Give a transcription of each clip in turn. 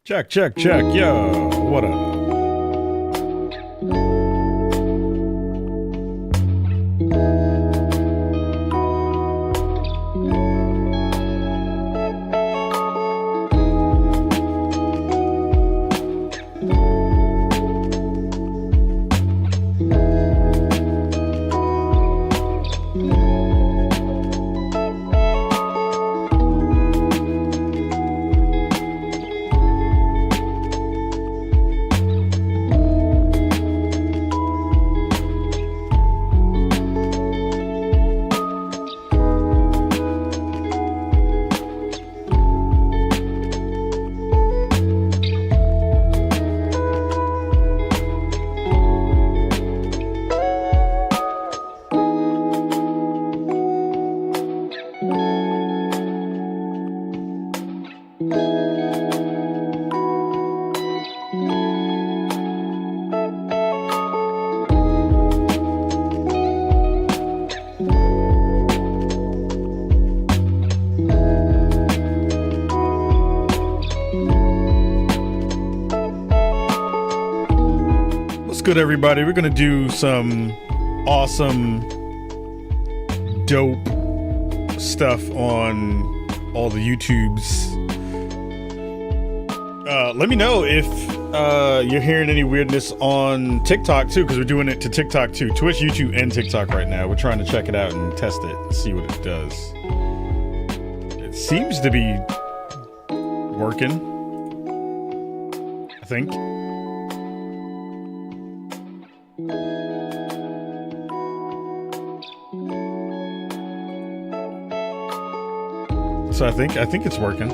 Check, check, check. Yo, what up? Good, everybody. We're gonna do some awesome dope stuff on all the YouTubes. Let me know if you're hearing any weirdness on TikTok too, because we're doing it to TikTok too. Twitch, YouTube, and TikTok right now. We're trying to check it out and test it and see what it does. It seems to be working, I think. So I think it's working.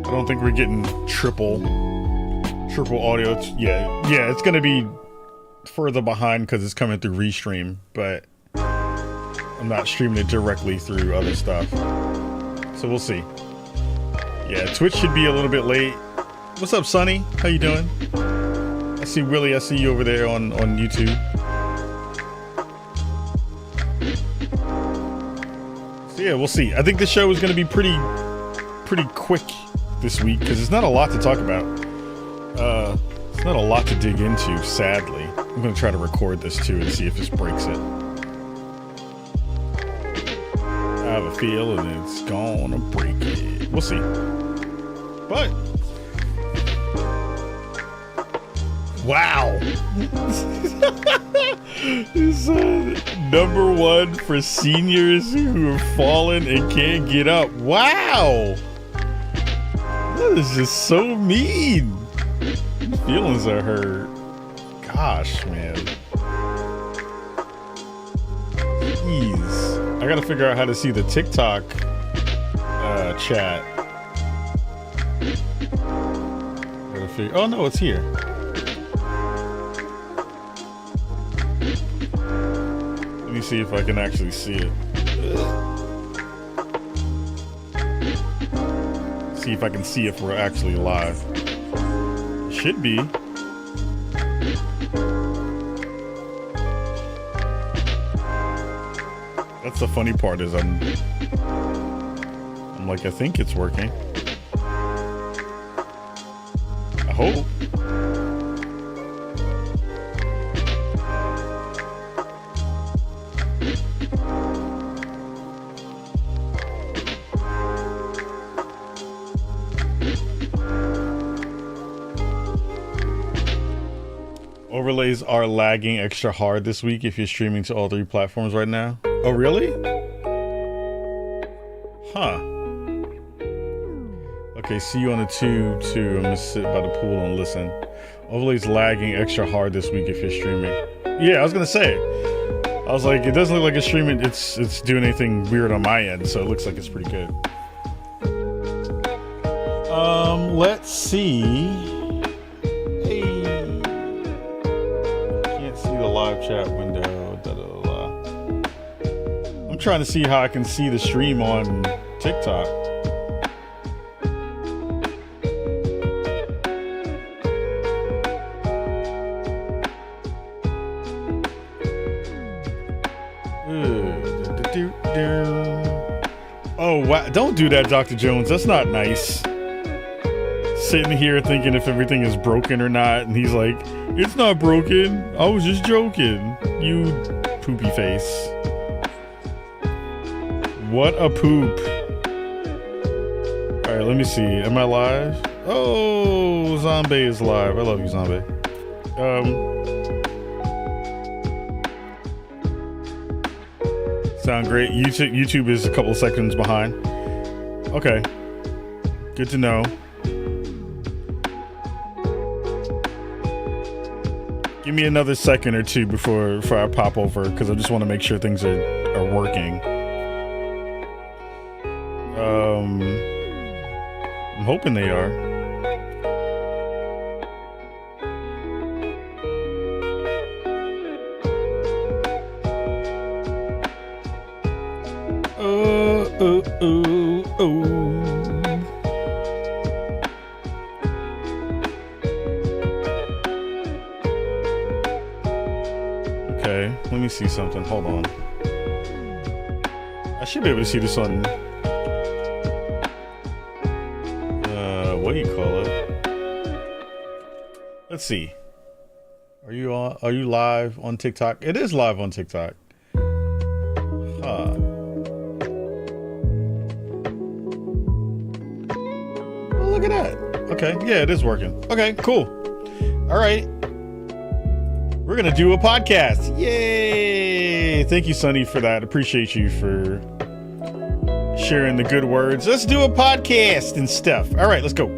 I don't think we're getting triple audio. It's gonna be further behind because it's coming through Restream, but I'm not streaming it directly through other stuff. So we'll see. Yeah, Twitch should be a little bit late. What's up, Sonny? How you doing? I see Willie. I see you over there on YouTube. So yeah, we'll see. I think the show is going to be pretty quick this week because there's not a lot to talk about. It's not a lot to dig into, sadly. I'm going to try to record this too and see if this breaks it. I have a feeling it's gonna break it. We'll see. But wow. This number one for seniors who have fallen and can't get up. Wow. That is just so mean. Feelings are hurt. Gosh, man. Jeez. I gotta figure out how to see the TikTok chat. Gotta figure. Oh no, it's here. Let me see if I can actually see it. See if I can see if we're actually live. Should be. That's the funny part is I'm like, I think it's working. I hope. Overlays are lagging extra hard this week if you're streaming to all 3 platforms right now. Oh, really? Huh. Okay, see you on the tube too. I'm gonna sit by the pool and listen. Overlays lagging extra hard this week if you're streaming. Yeah, I was gonna say. I was like, it doesn't look like it's streaming. It's doing anything weird on my end, so it looks like it's pretty good. Let's see. Live chat window. I'm trying to see how I can see the stream on TikTok. Oh, wow. Don't do that, Dr. Jones. That's not nice. Sitting here thinking if everything is broken or not, and he's like, it's not broken. I was just joking. You poopy face. What a poop. Alright, let me see. Am I live? Oh, Zombie is live. I love you, Zombie. Sound great. YouTube is a couple seconds behind. Okay. Good to know. Give me another second or two before I pop over, because I just want to make sure things are working. I'm hoping they are. Okay, let me see something. Hold on. I should be able to see this on what do you call it? Let's see. Are you live on TikTok? It is live on TikTok. Huh. Well, look at that. Okay, yeah, it is working. Okay, cool. All right. We're gonna do a podcast. Yay! Thank you, Sonny, for that. Appreciate you for sharing the good words. Let's do a podcast and stuff. All right, let's go.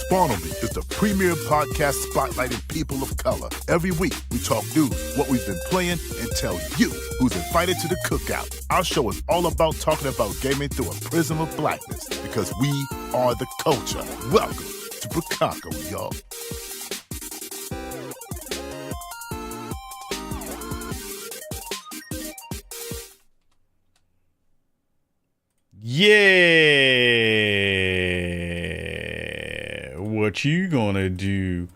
Spawn On Me is the premier podcast spotlighting people of color. Every week, we talk news, what we've been playing, and tell you who's invited to the cookout. Our show is all about talking about gaming through a prism of blackness, because we are the culture. Welcome to Bukako, y'all. Yeah. What you gonna do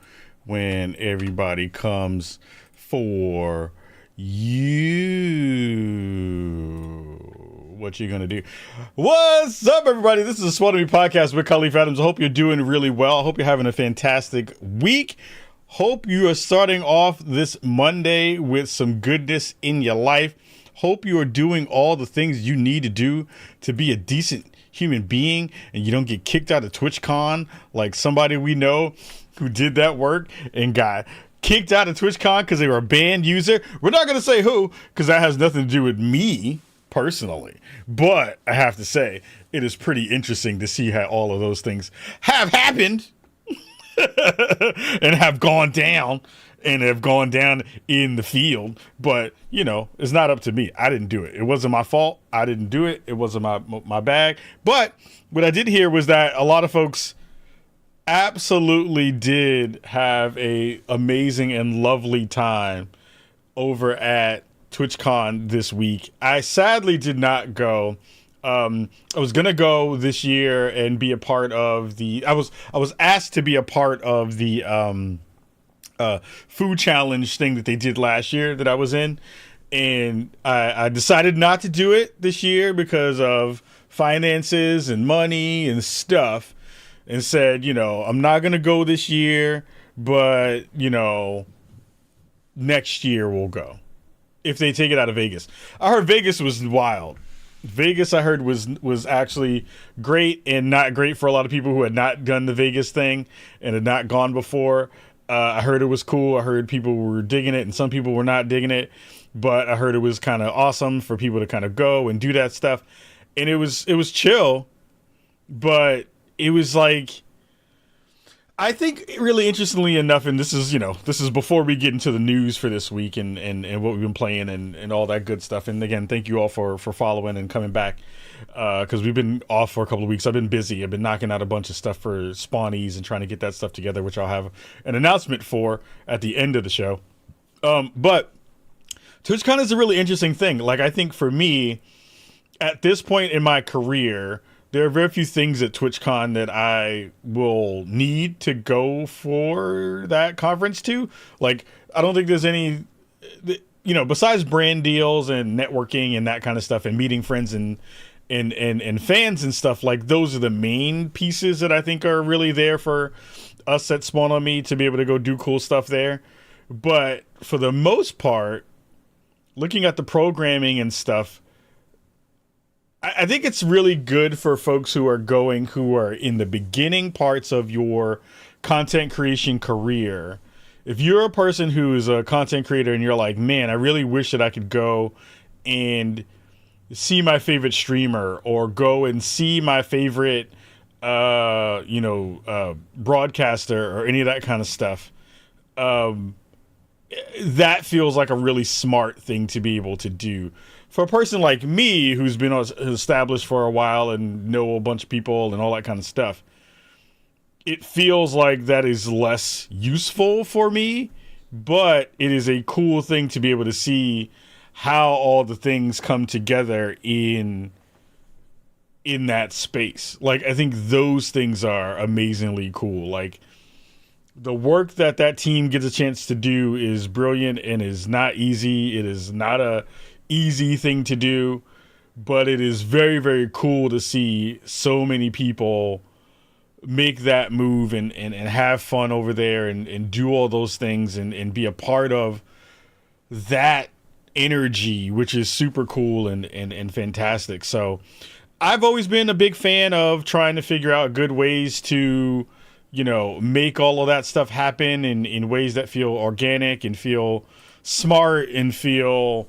when everybody comes for you? What you gonna do? What's up, everybody? This is the Spawn On Me podcast with Khalif Adams. I hope you're doing really well. I hope you're having a fantastic week. Hope you are starting off this Monday with some goodness in your life. Hope you are doing all the things you need to do to be a decent human being and you don't get kicked out of TwitchCon like somebody we know who did that work and got kicked out of TwitchCon because they were a banned user. We're not going to say who, because that has nothing to do with me personally. But I have to say, it is pretty interesting to see how all of those things have happened and have gone down. And have gone down in the field, but you know, it's not up to me. I didn't do it. It wasn't my fault. I didn't do it. It wasn't my bag. But what I did hear was that a lot of folks absolutely did have a amazing and lovely time over at TwitchCon this week. I sadly did not go. I was gonna go this year and be a part of the. I was asked to be a part of the food challenge thing that they did last year that I was in, and I decided not to do it this year because of finances and money and stuff, and said, you know, I'm not gonna go this year, but you know, next year we'll go if they take it out of Vegas. I heard Vegas was wild. Vegas, I heard, was actually great, and not great for a lot of people who had not done the Vegas thing and had not gone before. I heard it was cool. I heard people were digging it and some people were not digging it, but I heard it was kind of awesome for people to kind of go and do that stuff. And it was what but it was like, I think really interestingly enough, and this is before we get into the news for this week and what we've been playing and all that good stuff. And again, thank you all for following and coming back. Because we've been off for a couple of weeks. I've been busy. I've been knocking out a bunch of stuff for Spawnies and trying to get that stuff together, which I'll have an announcement for at the end of the show. But TwitchCon is a really interesting thing. Like, I think for me, at this point in my career, there are very few things at TwitchCon that I will need to go for that conference to. Like, I don't think there's any... besides brand deals and networking and that kind of stuff and meeting friends and fans and stuff, like those are the main pieces that I think are really there for us at Spawn on Me to be able to go do cool stuff there. But for the most part, looking at the programming and stuff, I think it's really good for folks who are in the beginning parts of your content creation career. If you're a person who is a content creator and you're like, man, I really wish that I could go and see my favorite streamer or go and see my favorite, broadcaster or any of that kind of stuff. That feels like a really smart thing to be able to do. For a person like me, who's been established for a while and know a bunch of people and all that kind of stuff, it feels like that is less useful for me, but it is a cool thing to be able to see how all the things come together in that space. Like, I think those things are amazingly cool. Like, the work that team gets a chance to do is brilliant and is not easy. It is not a easy thing to do, but it is very, very cool to see so many people make that move and have fun over there and do all those things and be a part of that energy, which is super cool and fantastic. So I've always been a big fan of trying to figure out good ways to, make all of that stuff happen in ways that feel organic and feel smart and feel,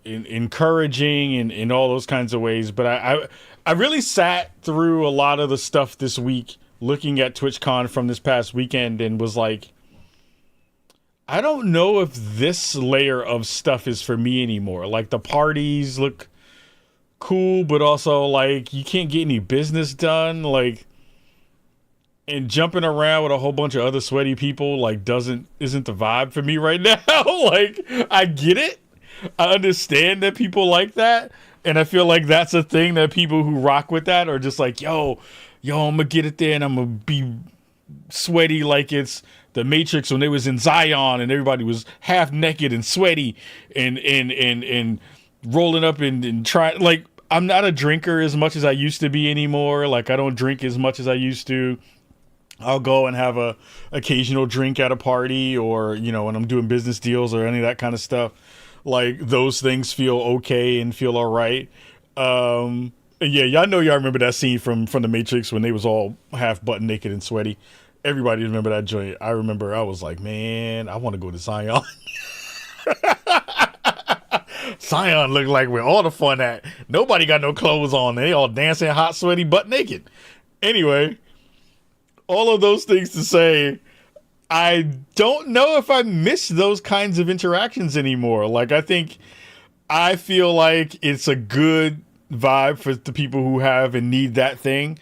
encouraging and in all those kinds of ways. But I really sat through a lot of the stuff this week looking at TwitchCon from this past weekend and was like, I don't know if this layer of stuff is for me anymore. Like, the parties look cool, but also like you can't get any business done. Like, and jumping around with a whole bunch of other sweaty people like isn't the vibe for me right now. Like, I get it. I understand that people like that. And I feel like that's a thing that people who rock with that are just like, yo, I'm gonna get it there and I'm gonna be sweaty like it's the Matrix when they was in Zion and everybody was half naked and sweaty and rolling up and trying. Like, I'm not a drinker as much as I used to be anymore. Like, I don't drink as much as I used to. I'll go and have a occasional drink at a party or, when I'm doing business deals or any of that kind of stuff. Like, those things feel okay and feel all right. Yeah, y'all remember that scene from The Matrix when they was all half butt naked and sweaty. Everybody remember that joint. I remember I was like, man, I want to go to Zion. Zion looked like where all the fun at. Nobody got no clothes on. They all dancing hot, sweaty, butt naked. Anyway, all of those things to say, I don't know if I miss those kinds of interactions anymore. Like, I feel like it's a good vibe for the people who have and need that thing.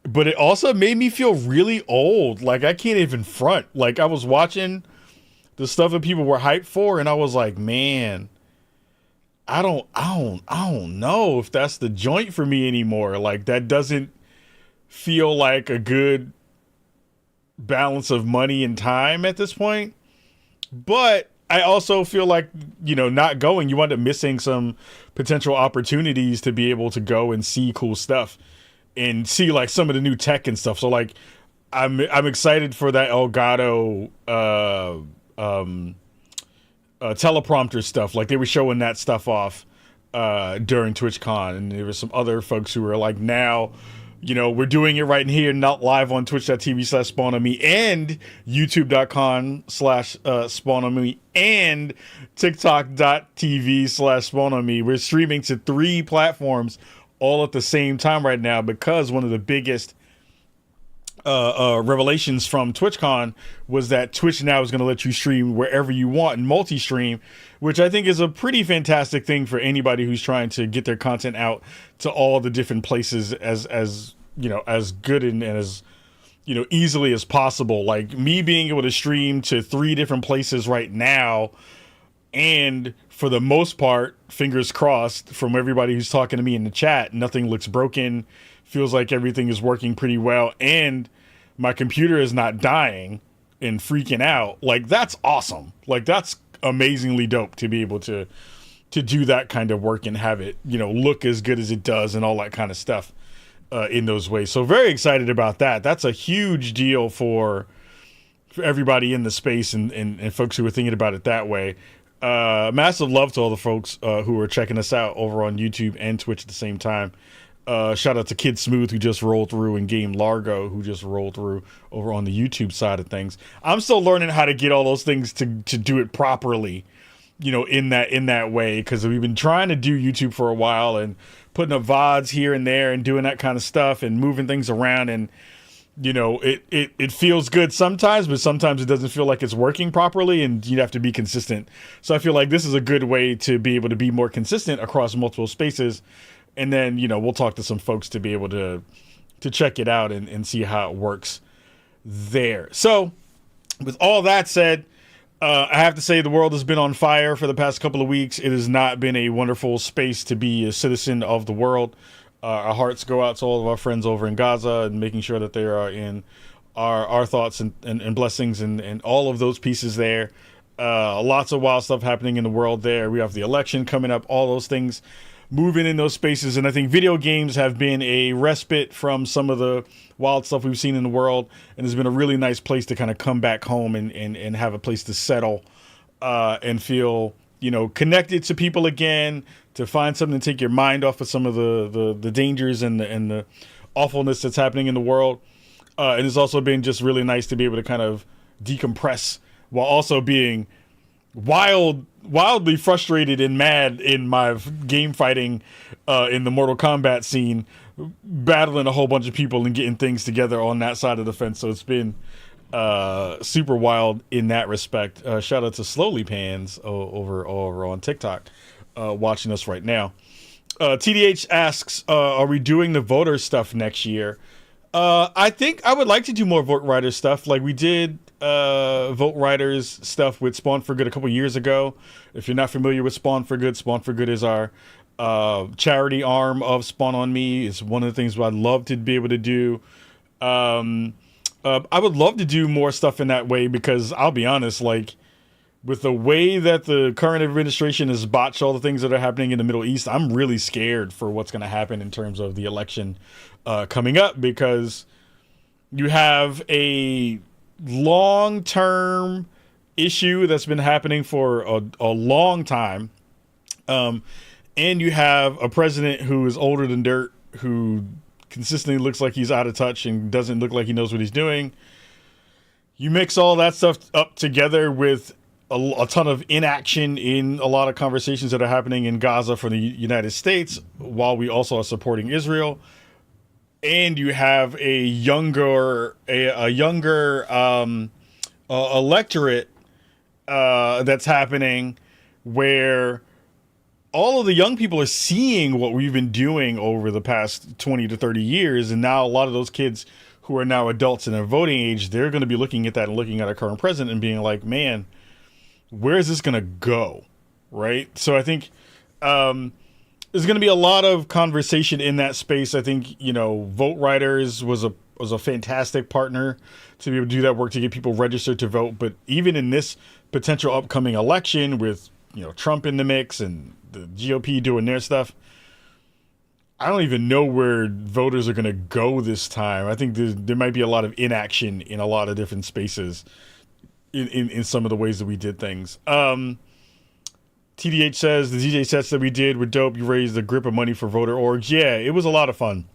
But it also made me feel really old. Like, I can't even front. Like, I was watching the stuff that people were hyped for, and I was like, man, I don't know if that's the joint for me anymore. Like, that doesn't feel like a good balance of money and time at this point. But I also feel like, not going, you wind up missing some potential opportunities to be able to go and see cool stuff and see like some of the new tech and stuff. So like, I'm excited for that Elgato teleprompter stuff. Like, they were showing that stuff off during TwitchCon, and there were some other folks who were like, now, we're doing it right in here, not live on twitch.tv/spawnonme and youtube.com/spawnonme and tiktok.tv/spawnonme. We're streaming to 3 platforms all at the same time right now, because one of the biggest revelations from TwitchCon was that Twitch now is going to let you stream wherever you want and multi-stream, which I think is a pretty fantastic thing for anybody who's trying to get their content out to all the different places as good and as easily as possible. Like, me being able to stream to 3 different places right now, and for the most part, fingers crossed from everybody who's talking to me in the chat, nothing looks broken, feels like everything is working pretty well, and my computer is not dying and freaking out. Like, that's awesome. Like, that's amazingly dope to be able to do that kind of work and have it, look as good as it does and all that kind of stuff in those ways. So very excited about that. That's a huge deal for everybody in the space and folks who are thinking about it that way. Massive love to all the folks who are checking us out over on YouTube and Twitch at the same time. Shout out to Kid Smooth, who just rolled through, and Game Largo, who just rolled through over on the YouTube side of things. I'm still learning how to get all those things to do it properly, in that way, because we've been trying to do YouTube for a while and putting up VODs here and there and doing that kind of stuff and moving things around, and it feels good sometimes, but sometimes it doesn't feel like it's working properly, and you have to be consistent. So I feel like this is a good way to be able to be more consistent across multiple spaces, and then we'll talk to some folks to be able to check it out and see how it works there. So with all that said, I have to say the world has been on fire for the past couple of weeks. It has not been a wonderful space to be a citizen of the world. Our hearts go out to all of our friends over in Gaza and making sure that they are in our thoughts and blessings and all of those pieces there. Lots of wild stuff happening in the world there. We have the election coming up, all those things moving in those spaces. And I think video games have been a respite from some of the wild stuff we've seen in the world, and it's been a really nice place to kind of come back home and have a place to settle and feel connected to people again, to find something to take your mind off of some of the dangers and the awfulness that's happening in the world. And it's also been just really nice to be able to kind of decompress while also being wildly frustrated and mad in my game fighting in the Mortal Kombat scene, battling a whole bunch of people and getting things together on that side of the fence. So it's been super wild in that respect. Shout out to Slowly Pans over on TikTok watching us right now. TDH asks, are we doing the voter stuff next year? I think I would like to do more Vote Riders stuff. Like we did Vote Riders stuff with Spawn for Good a couple years ago. If you're not familiar with Spawn for Good is our charity arm of Spawn on Me. It's one of the things I'd love to be able to do. I would love to do more stuff in that way, because I'll be honest, like with the way that the current administration has botched all the things that are happening in the Middle East, I'm really scared for what's going to happen in terms of the election coming up, because you have a long-term issue that's been happening for a long time. And you have a president who is older than dirt, who consistently looks like he's out of touch and doesn't look like he knows what he's doing. You mix all that stuff up together with a ton of inaction in a lot of conversations that are happening in Gaza for the United States, while we also are supporting Israel. And you have a younger electorate that's happening, where all of the young people are seeing what we've been doing over the past 20 to 30 years. And now a lot of those kids who are now adults in their voting age, they're going to be looking at that and looking at our current president and being like, man, where is this going to go? Right. So I think there's going to be a lot of conversation in that space. I think, Vote Riders was a fantastic partner to be able to do that work to get people registered to vote. But even in this potential upcoming election with, Trump in the mix and the GOP doing their stuff, I don't even know where voters are going to go this time. I think there might be a lot of inaction in a lot of different spaces in some of the ways that we did things. TDH says the DJ sets that we did were dope. You raised a grip of money for voter orgs. Yeah, it was a lot of fun.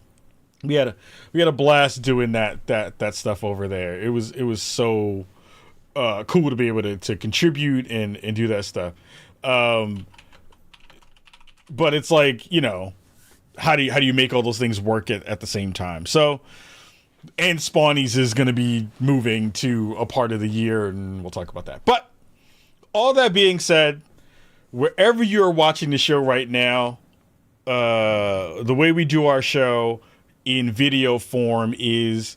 We had a blast doing that stuff over there. It was so cool to be able to contribute and do that stuff. But it's like, how do you make all those things work at the same time? So, and Spawnies is going to be moving to a part of the year, and we'll talk about that. But all that being said, wherever you're watching the show right now, the way we do our show in video form is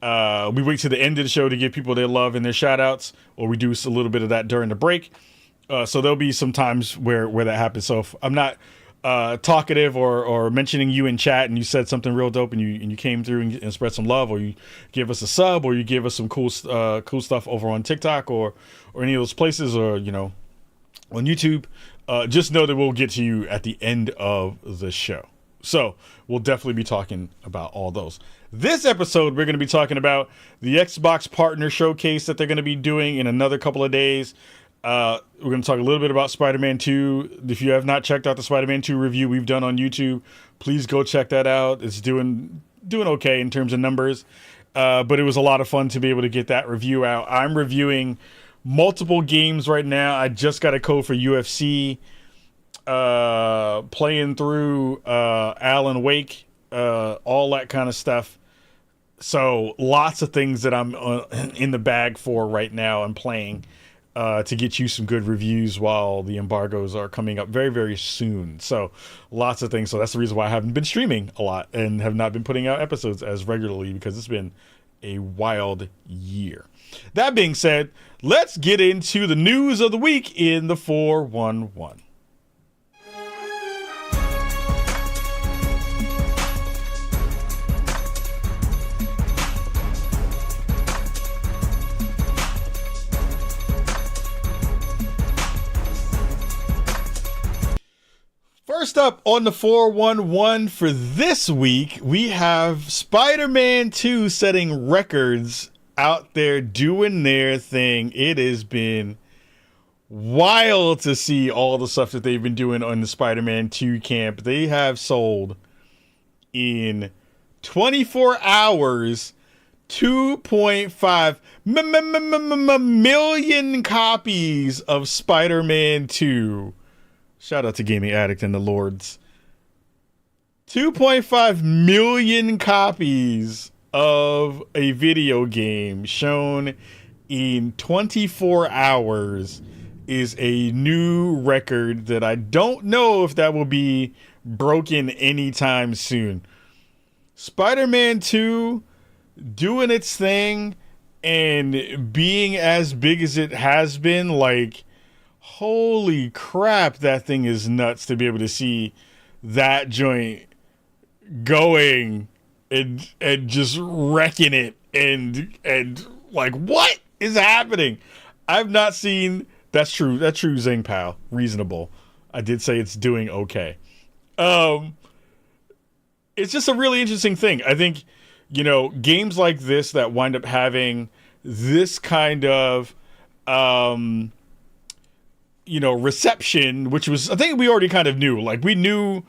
we wait to the end of the show to give people their love and their shout outs, or we do a little bit of that during the break. So there'll be some times where that happens. So if I'm not talkative or mentioning you in chat and you said something real dope and you came through and spread some love, or you give us a sub, or you give us some cool stuff over on TikTok or any of those places, or on YouTube, just know that we'll get to you at the end of the show. So we'll definitely be talking about all those. This episode, we're going to be talking about the Xbox Partner Showcase that they're going to be doing in another couple of days. We're going to talk a little bit about Spider-Man 2. If you have not checked out the Spider-Man 2 review we've done on YouTube, please go check that out. It's doing okay in terms of numbers. But it was a lot of fun to be able to get that review out. I'm reviewing multiple games right now. I just got a code for UFC. Playing through Alan Wake, all that kind of stuff. So lots of things that I'm in the bag for right now. I'm playing to get you some good reviews while the embargoes are coming up very, very soon. So lots of things. So that's the reason why I haven't been streaming a lot and have not been putting out episodes as regularly, because it's been a wild year. That being said, let's get into the news of the week in the 411. First up on the 411 for this week, we have Spider-Man 2 setting records out there doing their thing. It has been wild to see all the stuff that they've been doing on the Spider-Man 2 camp. They have sold in 24 hours 2.5 million copies of Spider-Man 2. Shout out to Gaming Addict and the Lords. 2.5 million copies of a video game shown in 24 hours is a new record that I don't know if that will be broken anytime soon. Spider-Man 2 doing its thing and being as big as it has been, like, holy crap, that thing is nuts to be able to see that joint going and just wrecking it and like, what is happening? I've not seen. That's true, Zing Pal. Reasonable. I did say it's doing okay. It's just a really interesting thing. I think, games like this that wind up having this kind of reception, which was, I think we already kind of knew. Like, we knew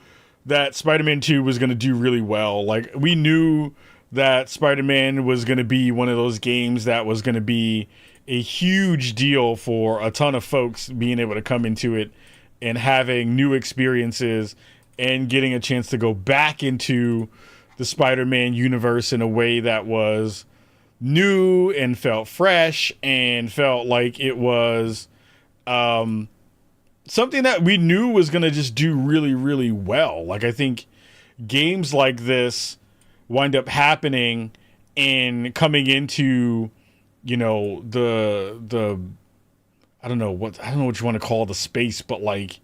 that Spider-Man 2 was going to do really well. Like, we knew that Spider-Man was going to be one of those games that was going to be a huge deal for a ton of folks being able to come into it and having new experiences and getting a chance to go back into the Spider-Man universe in a way that was new and felt fresh and felt like it was something that we knew was going to just do really, really well. Like, I think games like this wind up happening and coming into, the I don't know what you want to call the space, but like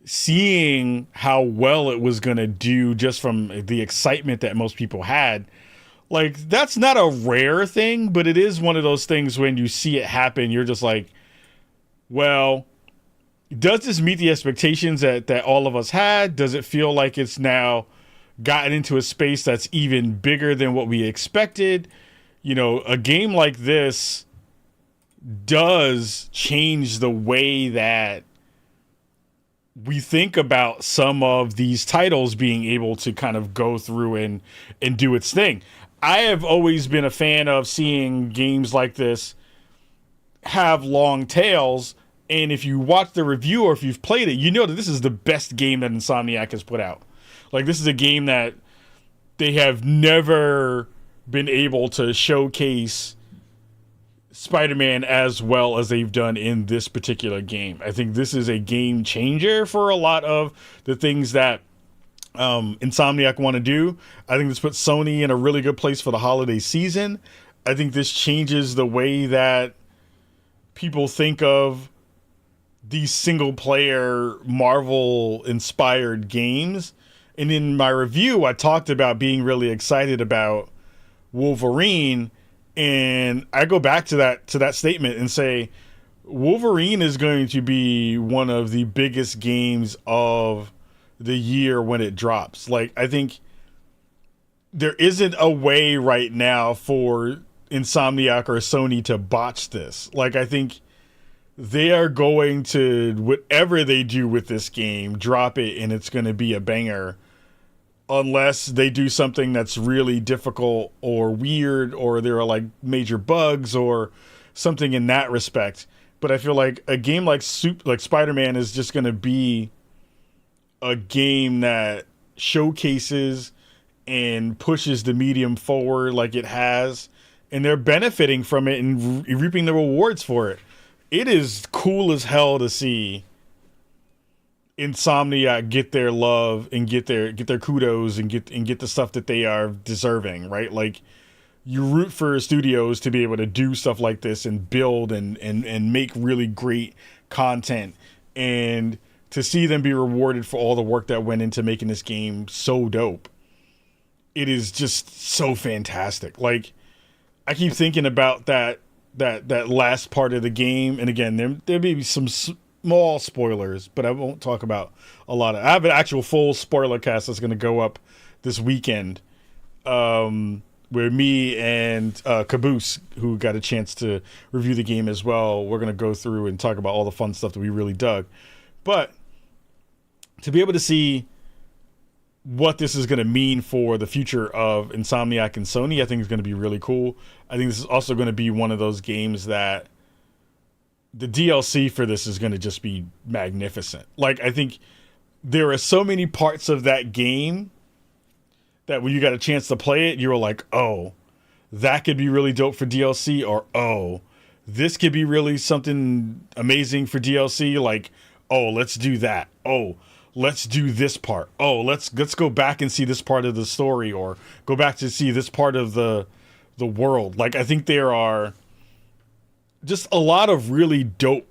seeing how well it was going to do just from the excitement that most people had. Like, that's not a rare thing, but it is one of those things when you see it happen, you're just like, well, does this meet the expectations that all of us had? Does it feel like it's now gotten into a space that's even bigger than what we expected? A game like this does change the way that we think about some of these titles being able to kind of go through and do its thing. I have always been a fan of seeing games like this have long tails. And if you watch the review or if you've played it, you know that this is the best game that Insomniac has put out. Like, this is a game that they have never been able to showcase Spider-Man as well as they've done in this particular game. I think this is a game changer for a lot of the things that Insomniac want to do. I think this puts Sony in a really good place for the holiday season. I think this changes the way that people think of these single-player Marvel-inspired games. And in my review, I talked about being really excited about Wolverine, and I go back to that statement and say, Wolverine is going to be one of the biggest games of the year when it drops. Like, I think there isn't a way right now for Insomniac or Sony to botch this. Like, I think they are going to, whatever they do with this game, drop it and it's going to be a banger, unless they do something that's really difficult or weird, or there are like major bugs or something in that respect. But I feel like a game like Spider-Man is just going to be a game that showcases and pushes the medium forward like it has, and they're benefiting from it and reaping the rewards for it. It is cool as hell to see Insomniac get their love and get their kudos and get the stuff that they are deserving, right? Like, you root for studios to be able to do stuff like this and build and make really great content, and to see them be rewarded for all the work that went into making this game so dope. It is just so fantastic. Like, I keep thinking about that last part of the game, and again, there may be some small spoilers, but I won't talk about a lot of. I have an actual full spoiler cast that's going to go up this weekend, where me and Caboose, who got a chance to review the game as well, we're going to go through and talk about all the fun stuff that we really dug. But to be able to see what this is going to mean for the future of Insomniac and Sony, I think is going to be really cool. I think this is also going to be one of those games that the DLC for this is going to just be magnificent. Like, I think there are so many parts of that game that when you got a chance to play it, you were like, oh, that could be really dope for DLC, or oh, this could be really something amazing for DLC. Like, oh, let's do that. Oh, let's do this part. Oh, let's go back and see this part of the story, or go back to see this part of the world. Like, I think there are just a lot of really dope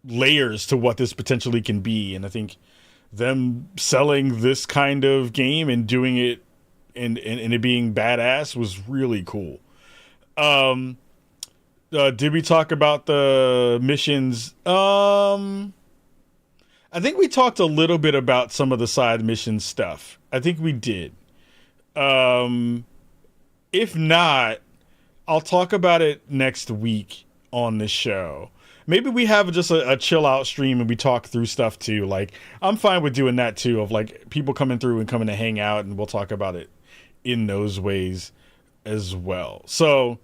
layers to what this potentially can be, and I think them selling this kind of game and doing it and it being badass was really cool. Did we talk about the missions? I think we talked a little bit about some of the side mission stuff. I think we did. If not, I'll talk about it next week on the show. Maybe we have just a chill out stream and we talk through stuff too. Like, I'm fine with doing that too, of like people coming through and coming to hang out, and we'll talk about it in those ways as well. So,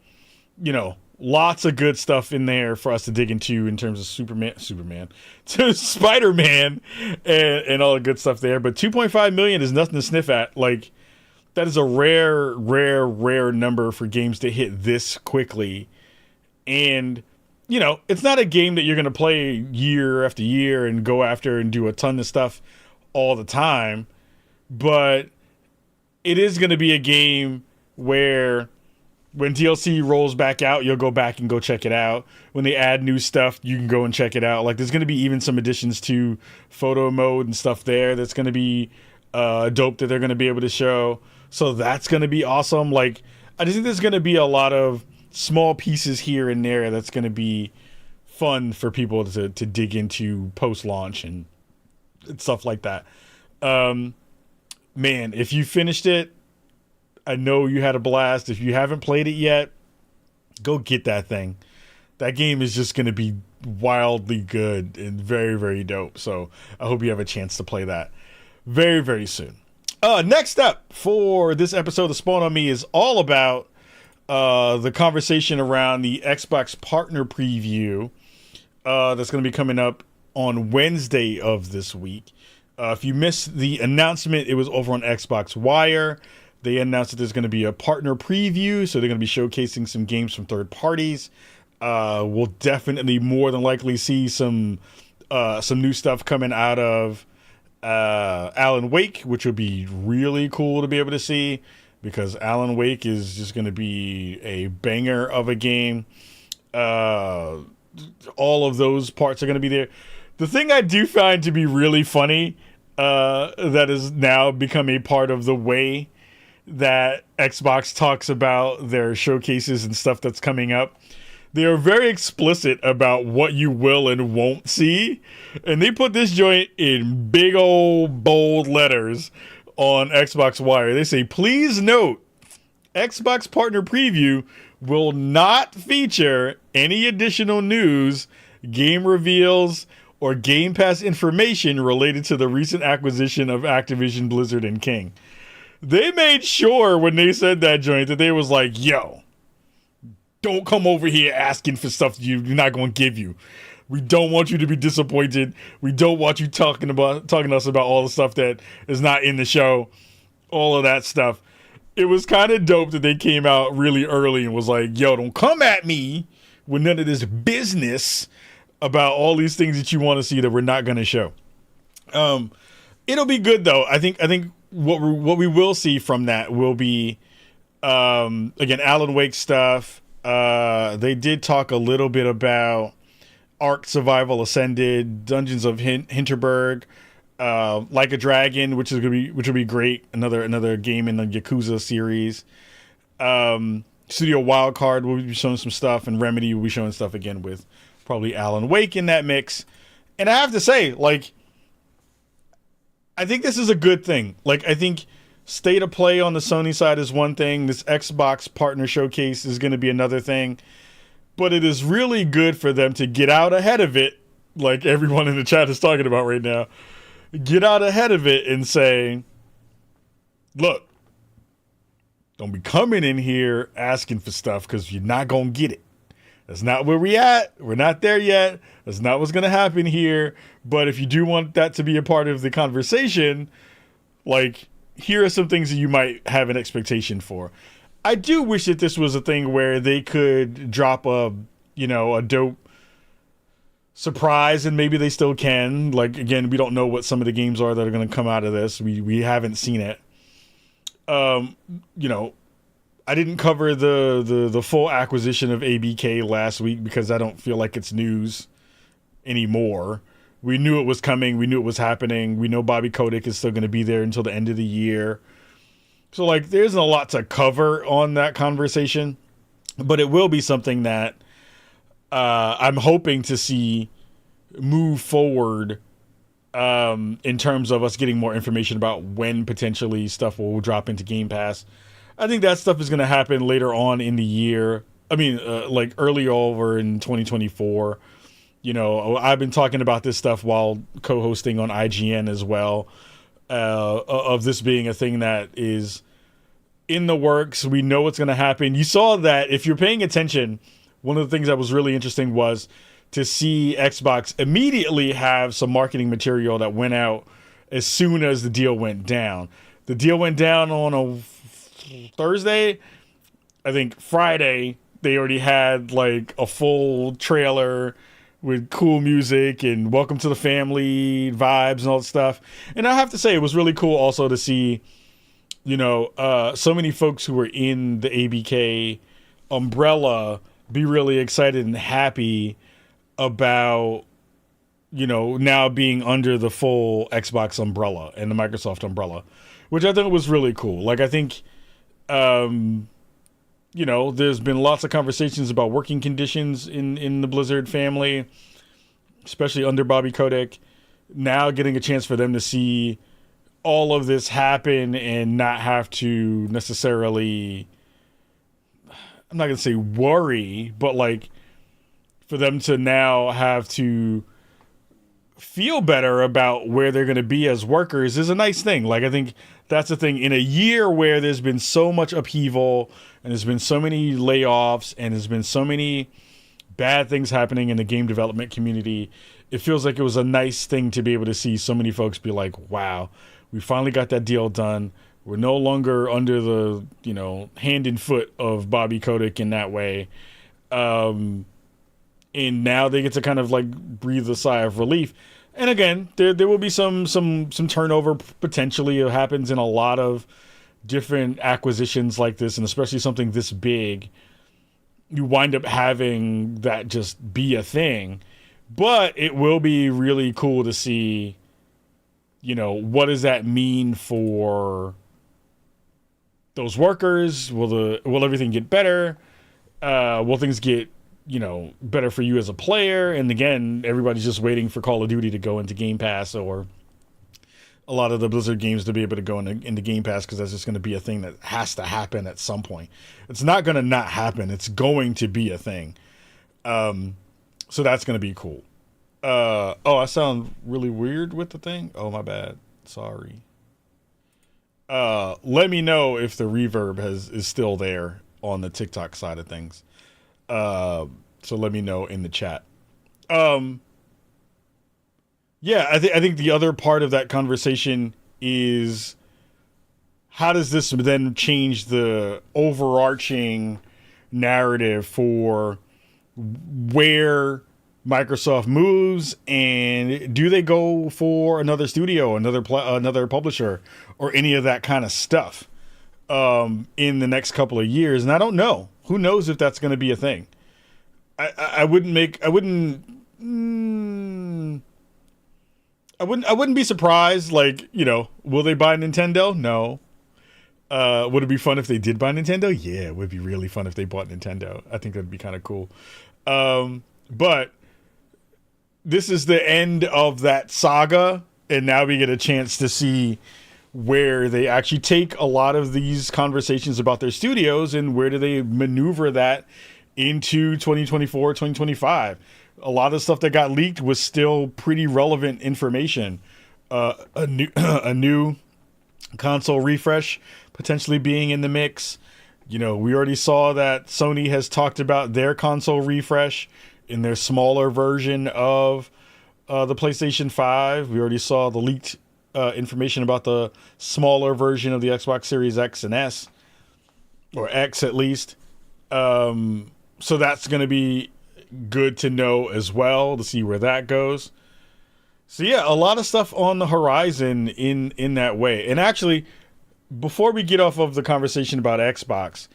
you know, lots of good stuff in there for us to dig into in terms of Spider-Man, and all the good stuff there. But 2.5 million is nothing to sniff at. Like, that is a rare number for games to hit this quickly. And, you know, it's not a game that you're going to play year after year and go after and do a ton of stuff all the time. But it is going to be a game where when DLC rolls back out, you'll go back and go check it out. When they add new stuff, you can go and check it out. Like, there's going to be even some additions to photo mode and stuff there that's going to be dope that they're going to be able to show. So that's going to be awesome. Like, I just think there's going to be a lot of small pieces here and there that's going to be fun for people to dig into post-launch and stuff like that. Man, if you finished it, I know you had a blast. If you haven't played it yet, go get that thing. That game is just going to be wildly good and very, very dope. So I hope you have a chance to play that very, very soon. Next up for this episode of Spawn on Me is all about the conversation around the Xbox partner preview that's going to be coming up on Wednesday of this week. If you missed the announcement, it was over on Xbox Wire. They announced that there's going to be a partner preview, so they're going to be showcasing some games from third parties. We'll definitely more than likely see some new stuff coming out of Alan Wake, which would be really cool to be able to see, because Alan Wake is just going to be a banger of a game. All of those parts are going to be there. The thing I do find to be really funny, that has now become a part of the way that Xbox talks about their showcases and stuff that's coming up. They are very explicit about what you will and won't see. And they put this joint in big old bold letters on Xbox Wire. They say, please note, Xbox Partner Preview will not feature any additional news, game reveals, or Game Pass information related to the recent acquisition of Activision, Blizzard, and King. They made sure when they said that joint that they was like, yo, don't come over here asking for stuff you're not going to give you. We don't want you to be disappointed. We don't want you talking to us about all the stuff that is not in the show, all of that stuff. It was kind of dope that they came out really early and was like, yo, don't come at me with none of this business about all these things that you want to see that we're not going to show. It'll be good though. I think what we will see from that will be again Alan Wake stuff. They did talk a little bit about Ark Survival Ascended, Dungeons of Hinterberg, Like a Dragon, which will be great. Another game in the Yakuza series. Studio Wildcard will be showing some stuff, and Remedy will be showing stuff again with probably Alan Wake in that mix. And I have to say, like, I think this is a good thing. Like, I think state of play on the Sony side is one thing. This Xbox partner showcase is going to be another thing. But it is really good for them to get out ahead of it, like everyone in the chat is talking about right now. Get out ahead of it and say, look, don't be coming in here asking for stuff because you're not going to get it. That's not where we at. We're not there yet. That's not what's going to happen here. But if you do want that to be a part of the conversation, like, here are some things that you might have an expectation for. I do wish that this was a thing where they could drop a dope surprise, and maybe they still can. Like, again, we don't know what some of the games are that are going to come out of this. We haven't seen it. I didn't cover the full acquisition of ABK last week because I don't feel like it's news anymore. We knew it was coming. We knew it was happening. We know Bobby Kotick is still going to be there until the end of the year. So, like, there isn't a lot to cover on that conversation, but it will be something that I'm hoping to see move forward in terms of us getting more information about when potentially stuff will drop into Game Pass. I think that stuff is going to happen later on in the year. I mean, like early over in 2024. You know, I've been talking about this stuff while co-hosting on IGN as well, of this being a thing that is in the works. We know what's going to happen. You saw that if you're paying attention, one of the things that was really interesting was to see Xbox immediately have some marketing material that went out as soon as the deal went down. The deal went down on a Thursday. I think Friday they already had like a full trailer with cool music and welcome to the family vibes and all that stuff. And I have to say, it was really cool also to see, so many folks who were in the ABK umbrella be really excited and happy about, now being under the full Xbox umbrella and the Microsoft umbrella, which I thought was really cool. Like, I think, there's been lots of conversations about working conditions in the Blizzard family, especially under Bobby Kotick. Now getting a chance for them to see all of this happen and not have to necessarily, I'm not going to say worry, but like for them to now have to feel better about where they're going to be as workers is a nice thing. Like, I think that's the thing in a year where there's been so much upheaval and there's been so many layoffs and there's been so many bad things happening in the game development community. It feels like it was a nice thing to be able to see so many folks be like, wow, we finally got that deal done. We're no longer under the, hand and foot of Bobby Kotick in that way. And now they get to kind of like breathe a sigh of relief. And again, there will be some turnover potentially. It happens in a lot of different acquisitions like this, and especially something this big. You wind up having that just be a thing. But it will be really cool to see, what does that mean for those workers? Will everything get better? Will things get better for you as a player. And again, everybody's just waiting for Call of Duty to go into Game Pass, or a lot of the Blizzard games to be able to go into Game Pass, because that's just going to be a thing that has to happen at some point. It's not going to not happen. It's going to be a thing. So that's going to be cool. I sound really weird with the thing. Oh, my bad. Sorry. Let me know if the reverb is still there on the TikTok side of things. So let me know in the chat. Yeah, I think the other part of that conversation is, how does this then change the overarching narrative for where Microsoft moves, and do they go for another studio, another publisher, or any of that kind of stuff in the next couple of years? And I don't know. Who knows if that's going to be a thing? I wouldn't be surprised. Like, will they buy Nintendo? No. Would it be fun if they did buy Nintendo? Yeah, it would be really fun if they bought Nintendo. I think that'd be kind of cool. But this is the end of that saga, and now we get a chance to see where they actually take a lot of these conversations about their studios, and where do they maneuver that into 2024, 2025. A lot of stuff that got leaked was still pretty relevant information. A new console refresh potentially being in the mix. We already saw that Sony has talked about their console refresh in their smaller version of the PlayStation 5. We already saw the leaked information about the smaller version of the Xbox Series X and S, or X at least. So that's going to be good to know as well, to see where that goes. So yeah, a lot of stuff on the horizon in that way. And actually, before we get off of the conversation about Xbox,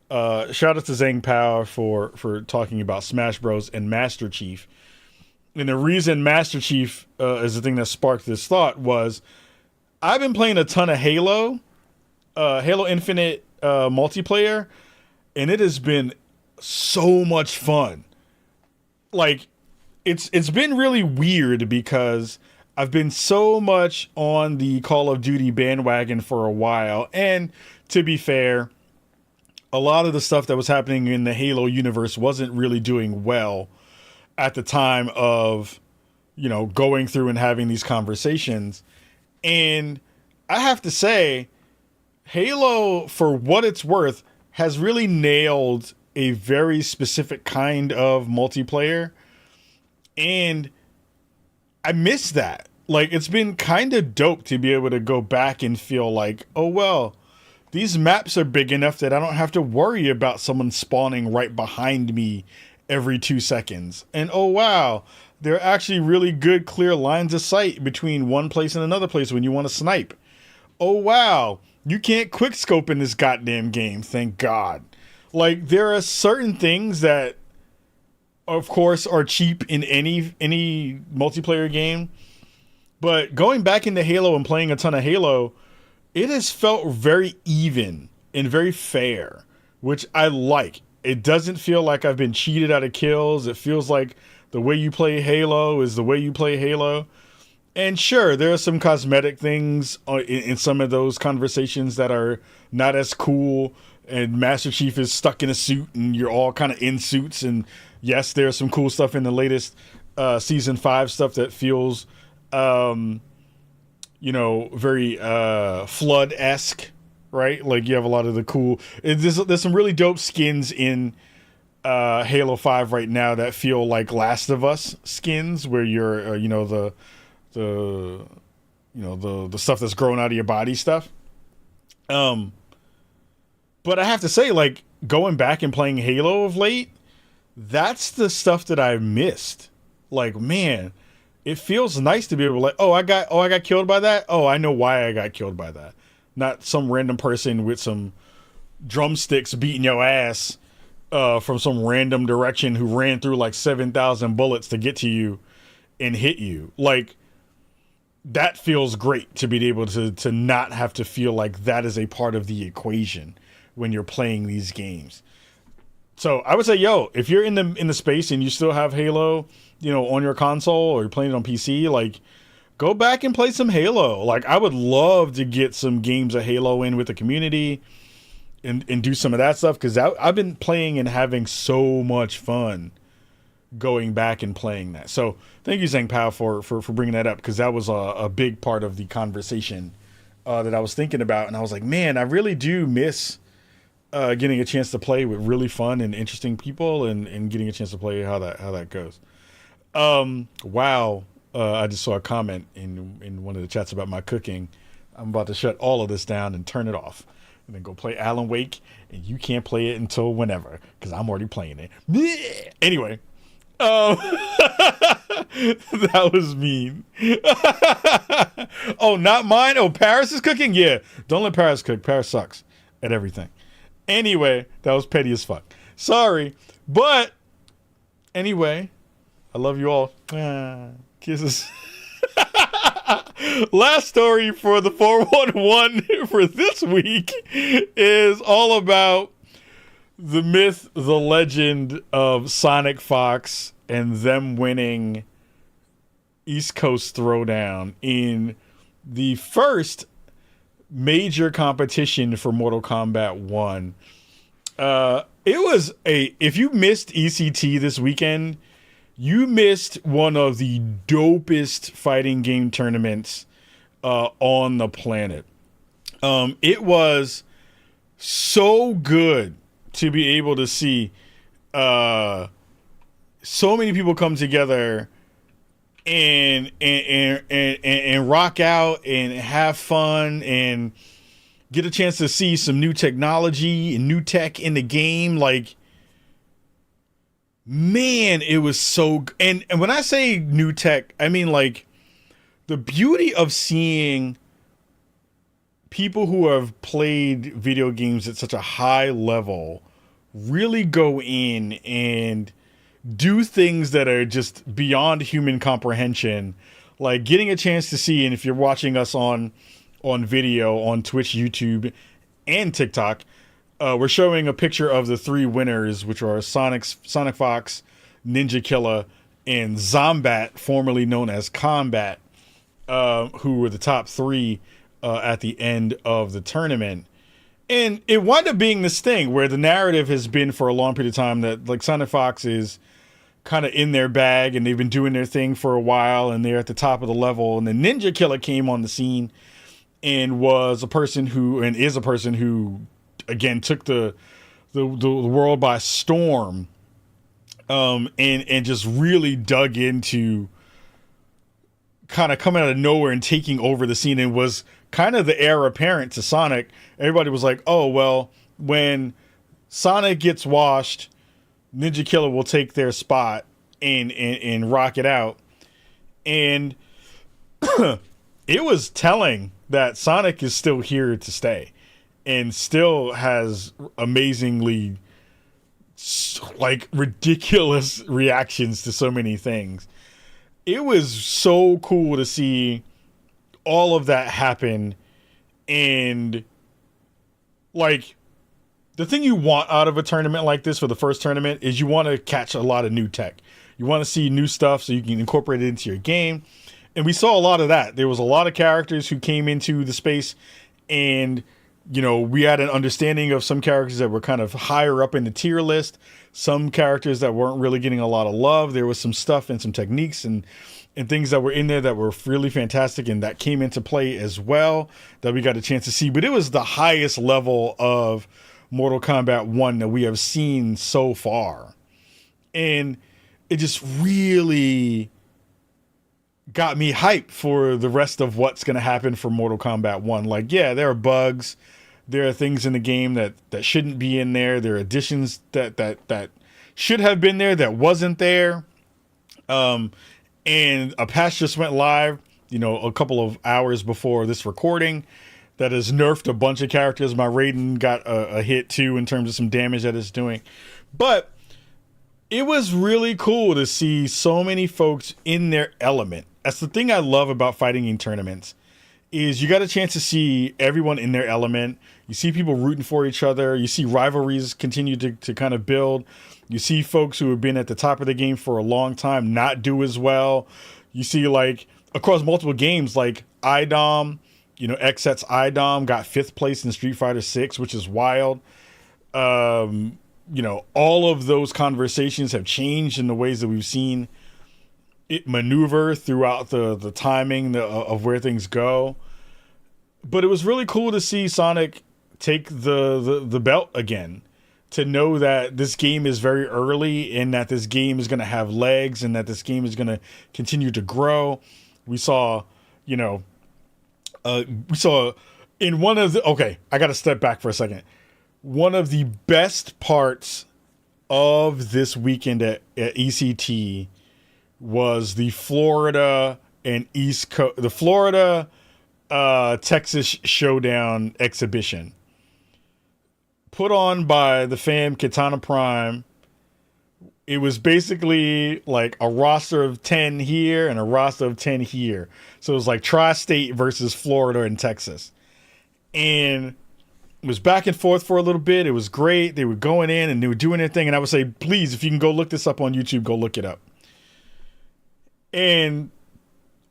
shout out to Zhang Pao for talking about Smash Bros. And Master Chief. And the reason Master Chief is the thing that sparked this thought was, I've been playing a ton of Halo Infinite multiplayer, and it has been so much fun. Like, it's been really weird because I've been so much on the Call of Duty bandwagon for a while, and to be fair, a lot of the stuff that was happening in the Halo universe wasn't really doing well at the time of, going through and having these conversations. And I have to say, Halo, for what it's worth, has really nailed a very specific kind of multiplayer. And I miss that. Like, it's been kind of dope to be able to go back and feel like, oh, well, these maps are big enough that I don't have to worry about someone spawning right behind me every 2 seconds. And oh, wow, there are actually really good, clear lines of sight between one place and another place when you want to snipe. Oh, wow, you can't quick scope in this goddamn game. Thank God. Like, there are certain things that, of course, are cheap in any multiplayer game. But going back into Halo and playing a ton of Halo, it has felt very even and very fair, which I like. It doesn't feel like I've been cheated out of kills. It feels like the way you play Halo is the way you play Halo. And sure, there are some cosmetic things in some of those conversations that are not as cool. And Master Chief is stuck in a suit and you're all kind of in suits. And yes, there's some cool stuff in the latest season 5 stuff that feels, very Flood-esque, right? Like, you have a lot of the cool... There's some really dope skins in Halo 5 right now that feel like Last of Us skins, where you're, the stuff that's growing out of your body stuff. But I have to say, like, going back and playing Halo of late, that's the stuff that I've missed. Like, man, it feels nice to be able to, like, I got killed by that. Oh, I know why I got killed by that. Not some random person with some drumsticks beating your ass from some random direction who ran through like 7,000 bullets to get to you and hit you. Like, that feels great to be able to not have to feel like that is a part of the equation when you're playing these games. So I would say, yo, if you're in the space and you still have Halo, on your console or you're playing it on PC, like go back and play some Halo. Like I would love to get some games of Halo in with the community and do some of that stuff because I've been playing and having so much fun going back and playing that. So thank you, Zhang Pao, for bringing that up because that was a big part of the conversation that I was thinking about. And I was like, man, I really do miss getting a chance to play with really fun and interesting people and getting a chance to play how that goes. Wow. I just saw a comment in one of the chats about my cooking. I'm about to shut all of this down and turn it off and then go play Alan Wake, and you can't play it until whenever because I'm already playing it. Anyway, that was mean. Oh, not mine? Oh, Paris is cooking? Yeah, don't let Paris cook. Paris sucks at everything. Anyway, that was petty as fuck. Sorry. But anyway, I love you all. Kisses. Last story for the 411 for this week is all about the myth, the legend of Sonic Fox and them winning East Coast Throwdown in the first major competition for Mortal Kombat 1. If you missed ECT this weekend, you missed one of the dopest fighting game tournaments on the planet. It was so good to be able to see so many people come together and rock out and have fun and get a chance to see some new technology and new tech in the game. Like, man, it was so and when I say new tech, I mean like the beauty of seeing people who have played video games at such a high level really go in and do things that are just beyond human comprehension, like getting a chance to see. And if you're watching us on video on Twitch, YouTube, and TikTok, we're showing a picture of the three winners, which are Sonic Fox, Ninja Killa, and Zombat, formerly known as Combat, who were the top three at the end of the tournament. And it wound up being this thing where the narrative has been for a long period of time that like Sonic Fox is kind of in their bag and they've been doing their thing for a while and they're at the top of the level. And then Ninja Killa came on the scene and is a person who again took the world by storm, and just really dug into kind of coming out of nowhere and taking over the scene, and was kind of the heir apparent to Sonic. Everybody was like, oh well, when Sonic gets washed, Ninja Killa will take their spot and rock it out. And it was telling that Sonic is still here to stay and still has amazingly like ridiculous reactions to so many things. It was so cool to see all of that happen. And like the thing you want out of a tournament like this for the first tournament is you want to catch a lot of new tech. You want to see new stuff so you can incorporate it into your game. And we saw a lot of that. There was a lot of characters who came into the space, and we had an understanding of some characters that were kind of higher up in the tier list, some characters that weren't really getting a lot of love. There was some stuff and some techniques and things that were in there that were really fantastic and that came into play as well that we got a chance to see. But it was the highest level of Mortal Kombat 1 that we have seen so far. And it just really got me hyped for the rest of what's going to happen for Mortal Kombat 1. Like, yeah, there are bugs. There are things in the game that shouldn't be in there. There are additions that should have been there that wasn't there. And a patch just went live, a couple of hours before this recording that has nerfed a bunch of characters. My Raiden got a hit too in terms of some damage that it's doing. But it was really cool to see so many folks in their element. That's the thing I love about fighting in tournaments, is you got a chance to see everyone in their element. You see people rooting for each other. You see rivalries continue to kind of build. You see folks who have been at the top of the game for a long time not do as well. You see, like, across multiple games, like IDOM, XSET's IDOM got 5th place in Street Fighter 6, which is wild. All of those conversations have changed in the ways that we've seen it maneuver throughout the timing of where things go. But it was really cool to see Sonic take the belt again, to know that this game is very early and that this game is going to have legs and that this game is going to continue to grow. We saw, in one of the, okay, I got to step back for a second. One of the best parts of this weekend at ECT was the Florida and East Coast, the Florida Texas Showdown exhibition put on by the fam Katana Prime. It was basically like a roster of 10 here and a roster of 10 here. So it was like Tri-State versus Florida and Texas. And it was back and forth for a little bit. It was great. They were going in and they were doing their thing. And I would say, please, if you can go look this up on YouTube, go look it up. And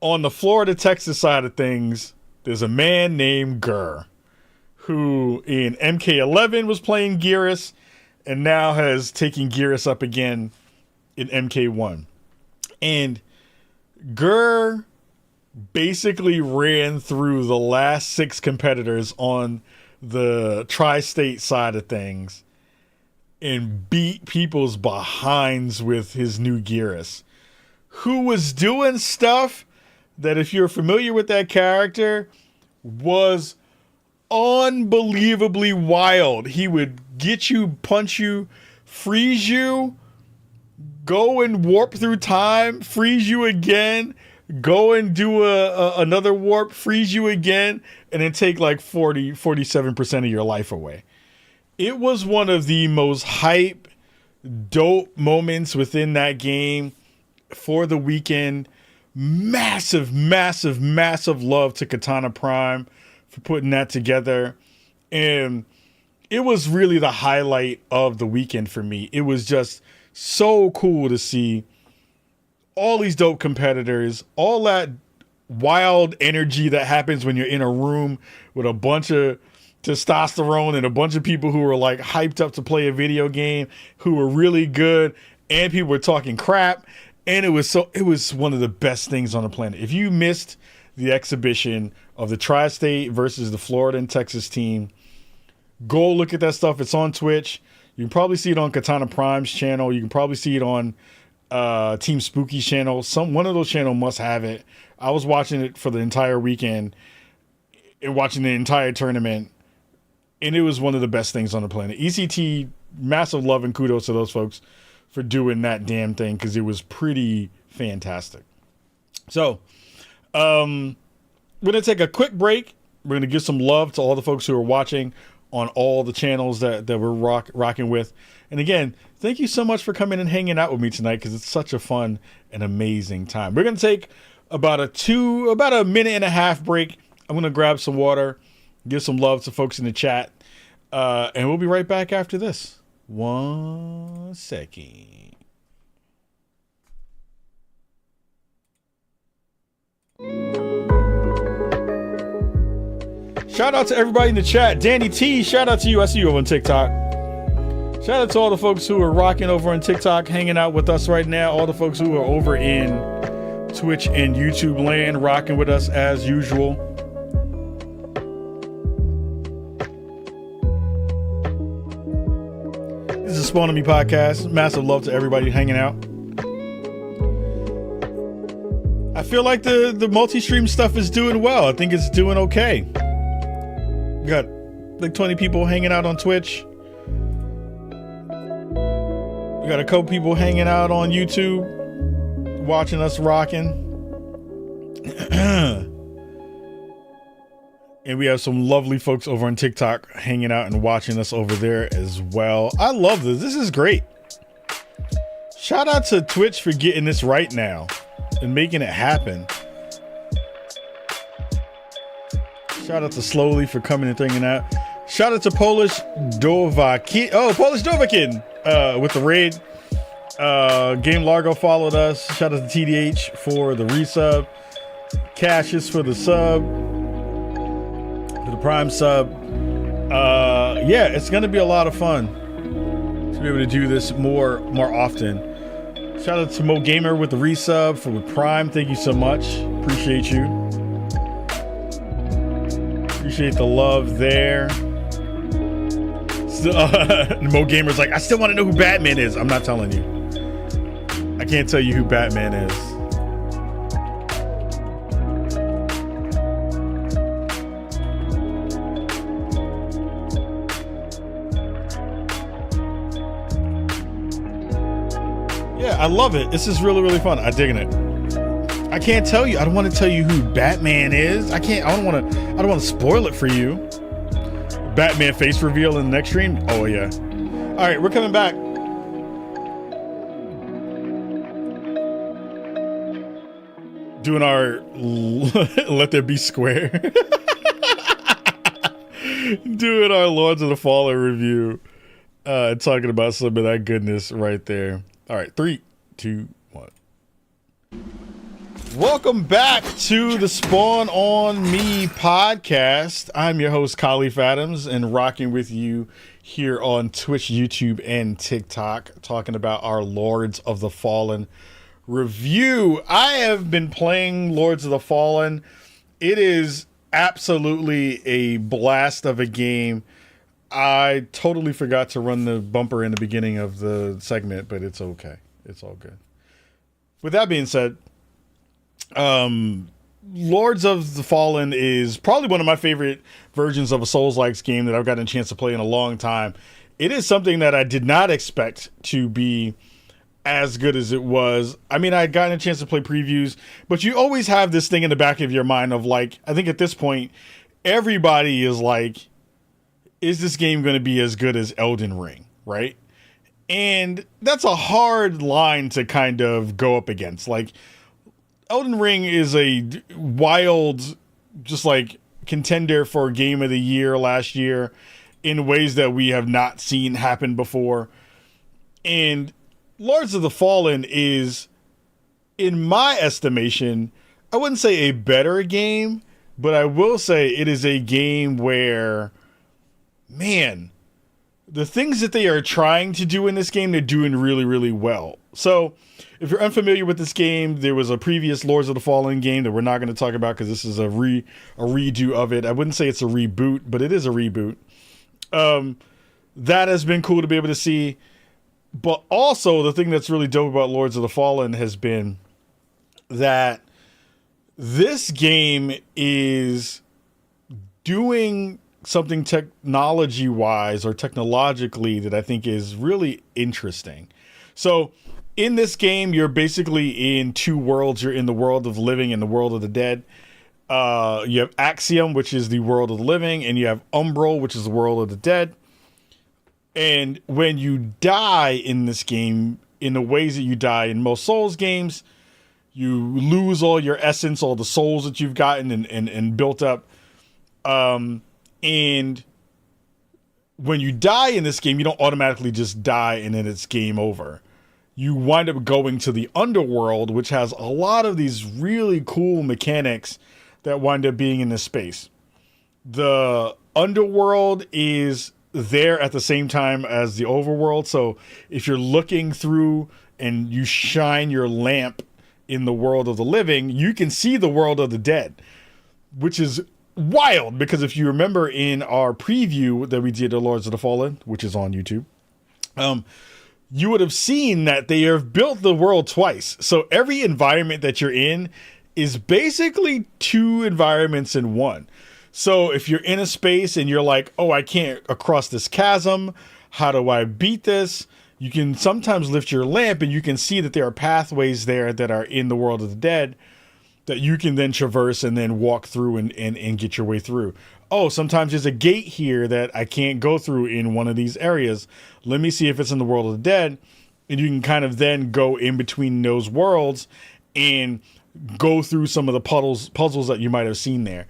on the Florida-Texas side of things, there's a man named Gurr, who in MK11 was playing Gearus and now has taken Gearus up again in MK1. And Gurr basically ran through the last 6 competitors on the Tri-State side of things and beat people's behinds with his new Gearus, who was doing stuff that, if you're familiar with that character, was unbelievably wild. He would get you, punch you, freeze you, go and warp through time, freeze you again, go and do another warp, freeze you again, and then take like 47% of your life away. It was one of the most hype, dope moments within that game for the weekend. Massive love to Katana Prime for putting that together. And it was really the highlight of the weekend for me. It was just so cool to see all these dope competitors, all that wild energy that happens when you're in a room with a bunch of testosterone and a bunch of people who are like hyped up to play a video game, who were really good, and people were talking crap. And it was one of the best things on the planet. If you missed the exhibition of the Tri-State versus the Florida and Texas team, go look at that stuff. It's on Twitch. You can probably see it on Katana Prime's channel. You can probably see it on Team Spooky's channel. One of those channels must have it. I was watching it for the entire weekend and watching the entire tournament, and it was one of the best things on the planet. ECT, massive love and kudos to those folks for doing that damn thing, because it was pretty fantastic. So, we're going to take a quick break. We're going to give some love to all the folks who are watching on all the channels that we're rocking with. And again, thank you so much for coming and hanging out with me tonight, because it's such a fun and amazing time. We're going to take about a minute and a half break. I'm going to grab some water, give some love to folks in the chat, and we'll be right back after this. 1 second. Shout out to everybody in the chat. Danny T, shout out to you. I see you over on TikTok. Shout out to all the folks who are rocking over on TikTok, hanging out with us right now. All the folks who are over in Twitch and YouTube land, rocking with us as usual. This is Spawn on Me Podcast. Massive love to everybody hanging out. I feel like the multi-stream stuff is doing well. I think it's doing okay. We got like 20 people hanging out on Twitch. We got a couple people hanging out on YouTube, watching us rocking. And we have some lovely folks over on TikTok hanging out and watching us over there as well. I love this. This is great. Shout out to Twitch for getting this right now and making it happen. Shout out to Slowly for coming and thinking out. Shout out to Polish Dovakin. Oh, Polish Dovakin with the raid. Game Largo followed us. Shout out to TDH for the resub. Cassius for the sub. For the Prime sub. Yeah, it's going to be a lot of fun to be able to do this more often. Shout out to Mo Gamer with the resub for the Prime. Thank you so much. Appreciate you. Appreciate the love there. Mo Gamer's like, I still want to know who Batman is. I'm not telling you. I can't tell you who Batman is. Yeah, I love it. This is really fun. I'm digging it. I can't tell you. I don't want to tell you who Batman is. I don't want to spoil it for you. Batman face reveal in the next stream. Oh yeah. All right, we're coming back. Doing our Let There Be Square. Doing our Lords of the Fallen review. Talking about some of that goodness right there. All right, 3, 2, 1. Welcome back to the Spawn on Me podcast. I'm your host, Khalif Adams, and rocking with you here on Twitch, YouTube, and TikTok, talking about our Lords of the Fallen review. I have been playing Lords of the Fallen. It is absolutely a blast of a game. I totally forgot to run the bumper in the beginning of the segment, but it's okay. It's all good. With that being said, Lords of the Fallen is probably one of my favorite versions of a Souls-like game that I've gotten a chance to play in a long time. It is something that I did not expect to be as good as it was. I mean, I had gotten a chance to play previews, but you always have this thing in the back of your mind of like, I think at this point, everybody is like, is this game going to be as good as Elden Ring, right? And that's a hard line to kind of go up against. Like, Elden Ring is a wild, just like, contender for Game of the Year last year in ways that we have not seen happen before. And Lords of the Fallen is, in my estimation, I wouldn't say a better game, but I will say it is a game where, man, the things that they are trying to do in this game, they're doing really well. So, if you're unfamiliar with this game, there was a previous Lords of the Fallen game that we're not going to talk about because this is a redo of it. I wouldn't say it's a reboot, but it is a reboot. That has been cool to be able to see. But also, the thing that's really dope about Lords of the Fallen has been that this game is doing something technology-wise or technologically that I think is really interesting. So, in this game, you're basically in two worlds. You're in the world of the living and the world of the dead. You have Axiom, which is the world of the living, and you have Umbral, which is the world of the dead. And when you die in this game, in the ways that you die in most Souls games, you lose all your essence, all the souls that you've gotten and built up. And when you die in this game, you don't automatically just die and then it's game over. You wind up going to the underworld, which has a lot of these really cool mechanics that wind up being in this space. The underworld is there at the same time as the overworld. So if you're looking through and you shine your lamp in the world of the living, you can see the world of the dead, which is wild because if you remember in our preview that we did of Lords of the Fallen, which is on YouTube, you would have seen that they have built the world twice. So every environment that you're in is basically two environments in one. So if you're in a space and you're like, oh, I can't across this chasm, how do I beat this? You can sometimes lift your lamp and you can see that there are pathways there that are in the world of the dead that you can then traverse and then walk through and get your way through. Oh, sometimes there's a gate here that I can't go through in one of these areas. Let me see if it's in the world of the dead. And you can kind of then go in between those worlds and go through some of the puzzles that you might have seen there.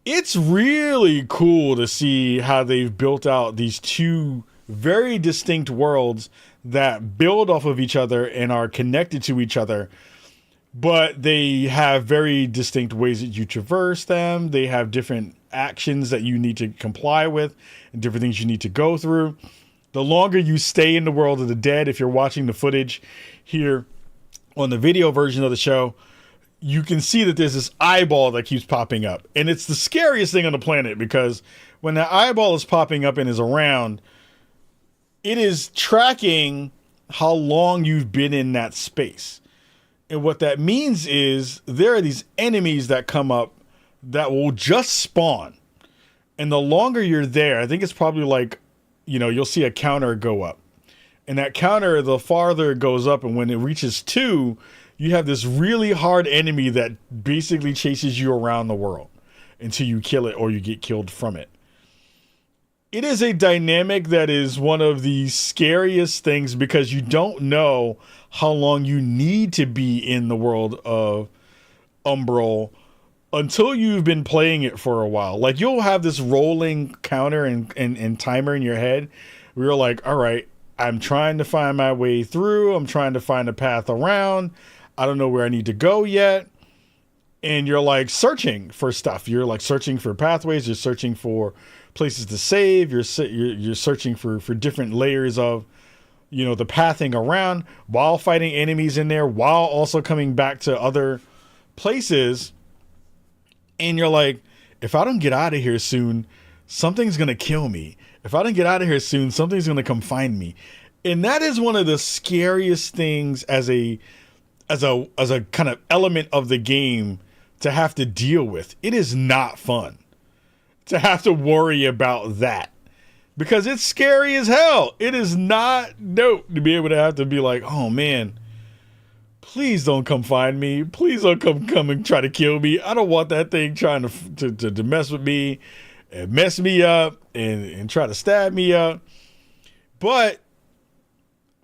It's really cool to see how they've built out these two very distinct worlds that build off of each other and are connected to each other, but they have very distinct ways that you traverse them. They have different actions that you need to comply with and different things you need to go through. The longer you stay in the world of the dead, if you're watching the footage here on the video version of the show, you can see that there's this eyeball that keeps popping up. And it's the scariest thing on the planet, because when that eyeball is popping up and is around, it is tracking how long you've been in that space. And what that means is there are these enemies that come up that will just spawn. And the longer you're there, I think it's probably like, you'll see a counter go up. And that counter, the farther it goes up, and when it reaches 2, you have this really hard enemy that basically chases you around the world until you kill it or you get killed from it. It is a dynamic that is one of the scariest things, because you don't know how long you need to be in the world of Umbral until you've been playing it for a while. Like, you'll have this rolling counter and timer in your head where you're like, all right, I'm trying to find my way through. I'm trying to find a path around. I don't know where I need to go yet. And you're like searching for stuff. You're like searching for pathways. You're searching for places to save. You're searching for different layers of, the pathing around, while fighting enemies in there, while also coming back to other places. And you're like, if I don't get out of here soon, something's going to kill me. If I don't get out of here soon, something's going to come find me. And that is one of the scariest things as a kind of element of the game to have to deal with. It is not fun to have to worry about that, because it's scary as hell. It is not dope to be able to have to be like, oh man, please don't come find me. Please don't come and try to kill me. I don't want that thing trying to mess with me and mess me up and try to stab me up. But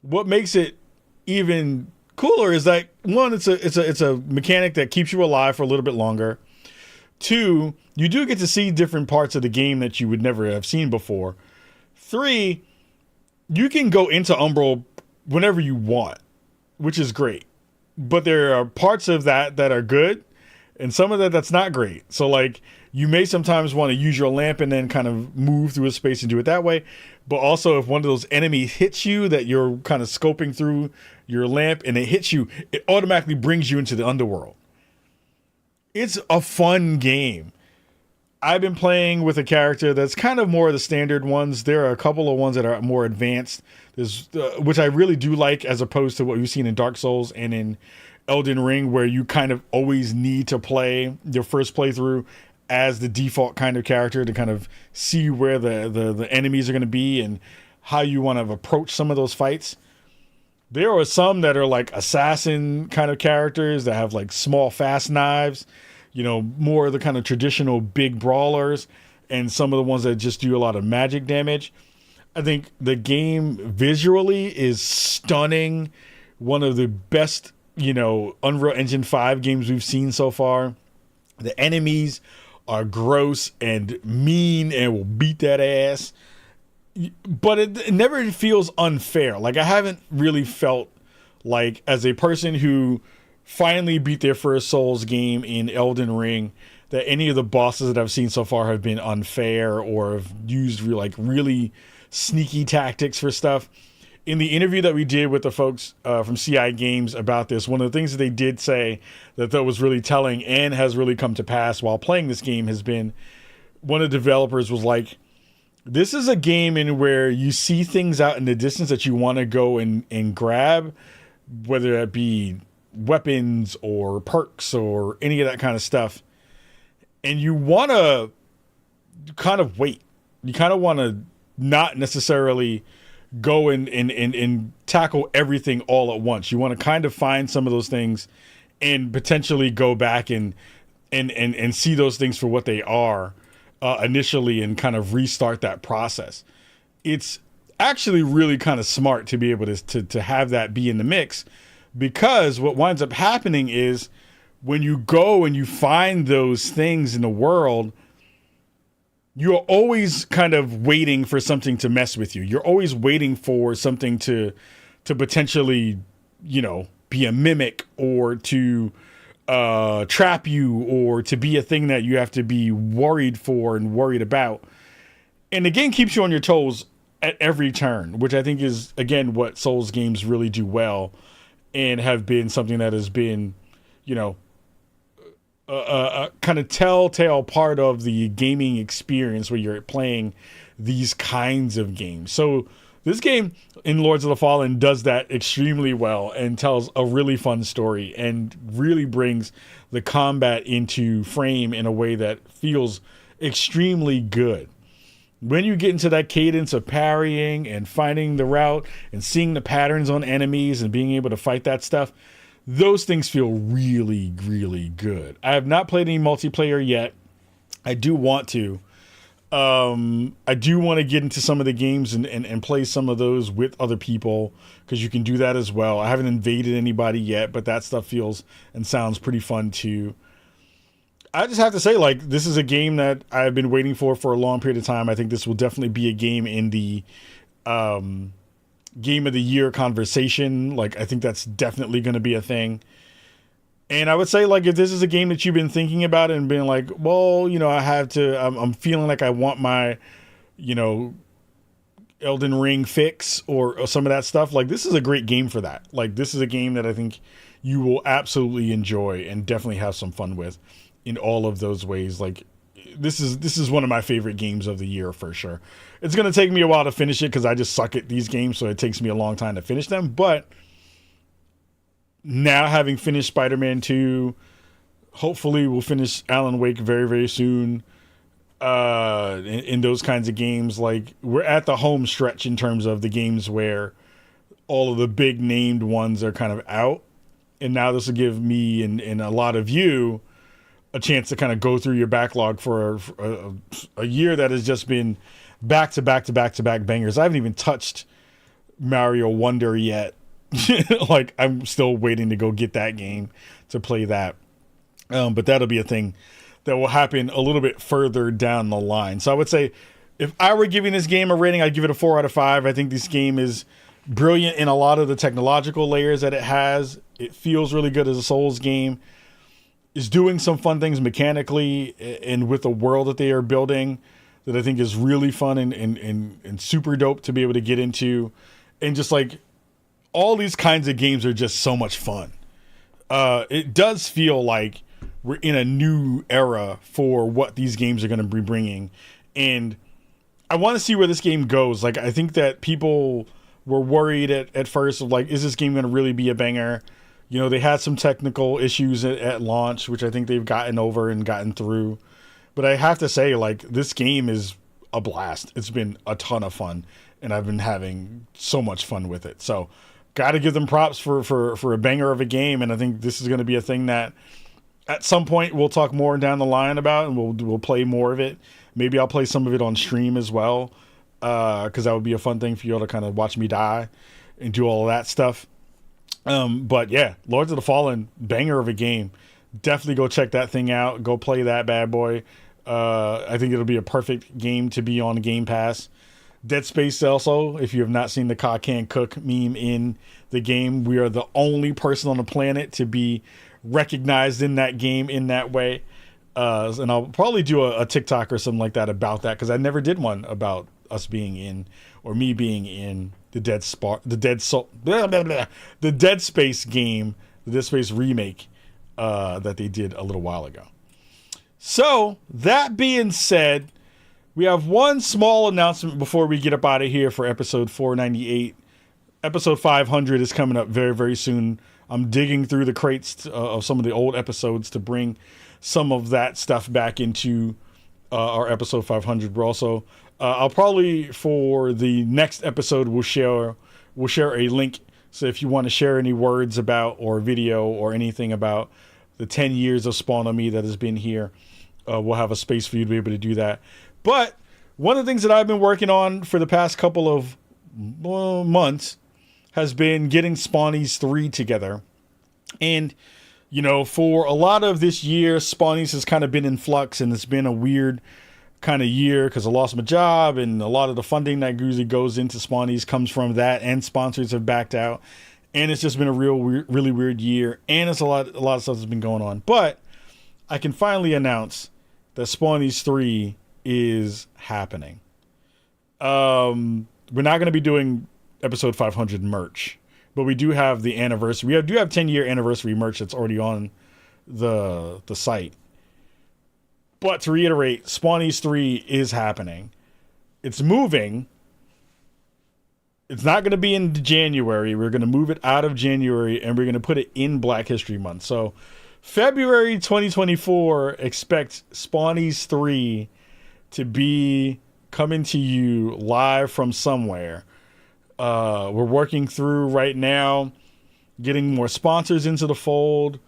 what makes it even cooler is that, one, it's a mechanic that keeps you alive for a little bit longer. 2, you do get to see different parts of the game that you would never have seen before. 3, you can go into Umbral whenever you want, which is great. But there are parts of that are good, and some of that's not great. So, like, you may sometimes want to use your lamp and then kind of move through a space and do it that way. But also, if one of those enemies hits you that you're kind of scoping through your lamp and it hits you, it automatically brings you into the underworld. It's a fun game. I've been playing with a character that's kind of more of the standard ones. There are a couple of ones that are more advanced, which I really do like, as opposed to what we've seen in Dark Souls and in Elden Ring, where you kind of always need to play your first playthrough as the default kind of character to kind of see where the enemies are going to be and how you want to approach some of those fights. There are some that are like assassin kind of characters that have like small, fast knives, more of the kind of traditional big brawlers, and some of the ones that just do a lot of magic damage. I think the game visually is stunning. One of the best, Unreal Engine 5 games we've seen so far. The enemies are gross and mean and will beat that ass. But it never feels unfair. Like, I haven't really felt like, as a person who finally beat their first Souls game in Elden Ring, that any of the bosses that I've seen so far have been unfair or have used really sneaky tactics for stuff. In the interview that we did with the folks from CI Games about this, one of the things that they did say that was really telling and has really come to pass while playing this game has been, one of the developers was like, this is a game in where you see things out in the distance that you want to go and grab, whether that be weapons or perks or any of that kind of stuff. And you want to kind of wait. You kind of want to not necessarily go and tackle everything all at once. You want to kind of find some of those things and potentially go back and see those things for what they are initially, and kind of restart that process. It's actually really kind of smart to be able to have that be in the mix, because what winds up happening is when you go and you find those things in the world, you're always kind of waiting for something to mess with you. You're always waiting for something to potentially, be a mimic or to trap you or to be a thing that you have to be worried for and worried about. And the game keeps you on your toes at every turn, which I think is, again, what Souls games really do and have been something that has been, a kind of telltale part of the gaming experience where you're playing these kinds of games. So this game in Lords of the Fallen does that extremely well and tells a really fun story and really brings the combat into frame in a way that feels extremely good. When you get into that cadence of parrying and finding the route and seeing the patterns on enemies and being able to fight that stuff, those things feel really, really good. I have not played any multiplayer yet. I do want to. I do want to get into some of the games and play some of those with other people because you can do that as well. I haven't invaded anybody yet, but that stuff feels and sounds pretty fun too. I just have to say, this is a game that I've been waiting for a long period of time. I think this will definitely be a game in the Game of the Year conversation. I think that's definitely going to be a thing. And I would say, if this is a game that you've been thinking about and being like, well, I have to, I'm feeling like I want my, Elden Ring fix or some of that stuff. This is a great game for that. This is a game that I think you will absolutely enjoy and definitely have some fun with in all of those ways. This is one of my favorite games of the year for sure. It's going to take me a while to finish it because I just suck at these games, so it takes me a long time to finish them. But now having finished Spider-Man 2, hopefully we'll finish Alan Wake very, very soon. In those kinds of games, we're at the home stretch in terms of the games where all of the big named ones are kind of out. And now this will give me and a lot of you a chance to kind of go through your backlog for a year that has just been back to back to back to back bangers. I haven't even touched Mario Wonder yet. I'm still waiting to go get that game to play that. But that'll be a thing that will happen a little bit further down the line. So I would say if I were giving this game a rating, I'd give it a 4 out of 5. I think this game is brilliant in a lot of the technological layers that it has. It feels really good as a Souls game. Is doing some fun things mechanically and with the world that they are building that I think is really fun and super dope to be able to get into. And just all these kinds of games are just so much fun. It does feel like we're in a new era for what these games are going to be bringing. And I want to see where this game goes. I think that people were worried at first of is this game going to really be a banger? They had some technical issues at launch, which I think they've gotten over and gotten through. But I have to say, this game is a blast. It's been a ton of fun, and I've been having so much fun with it. So, got to give them props for a banger of a game, and I think this is going to be a thing that at some point we'll talk more down the line about, and we'll play more of it. Maybe I'll play some of it on stream as well, because that would be a fun thing for you all to kind of watch me die and do all of that stuff. But yeah, Lords of the Fallen, banger of a game. Definitely go check that thing out. Go play that bad boy. I think it'll be a perfect game to be on Game Pass. Dead Space also, if you have not seen the Cock Can Cook meme in the game, we are the only person on the planet to be recognized in that game in that way. And I'll probably do a TikTok or something like that about that, because I never did one about us being in, or me being in the Dead Space game, the Dead Space remake that they did a little while ago. So that being said, we have one small announcement before we get up out of here for episode 498. Episode 500 is coming up very, very soon. I'm digging through the crates of some of the old episodes to bring some of that stuff back into our episode 500. We're also I'll probably, for the next episode, we'll share a link. So if you want to share any words about, or video or anything about the 10 years of Spawn on Me that has been here, we'll have a space for you to be able to do that. But one of the things that I've been working on for the past couple of months has been getting Spawnies 3 together. And, for a lot of this year, Spawnies has kind of been in flux, and it's been a weird kind of year because I lost my job, and a lot of the funding that usually goes into Spawnies comes from that, and sponsors have backed out, and it's just been a really weird year, and it's a lot of stuff that's been going on. But I can finally announce that Spawnies 3 is happening. We're not going to be doing episode 500 merch, but we do have the anniversary. We do have 10-year anniversary merch that's already on the site. But to reiterate, Spawnies 3 is happening. It's moving. It's not going to be in January. We're going to move it out of January, and we're going to put it in Black History Month. So February 2024, expect Spawnies 3 to be coming to you live from somewhere. We're working through right now getting more sponsors into the fold.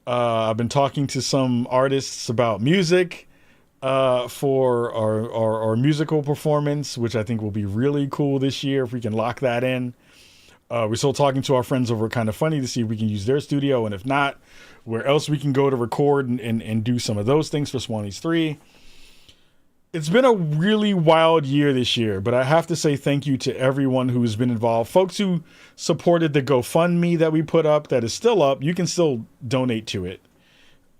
I've been talking to some artists about music for our musical performance, which I think will be really cool this year if we can lock that in. We're still talking to our friends over Kind of Funny to see if we can use their studio, and if not, where else we can go to record and do some of those things for Spawnies 3. It's been a really wild year this year, but I have to say thank you to everyone who's been involved. Folks who supported the GoFundMe that we put up, that is still up. You can still donate to it.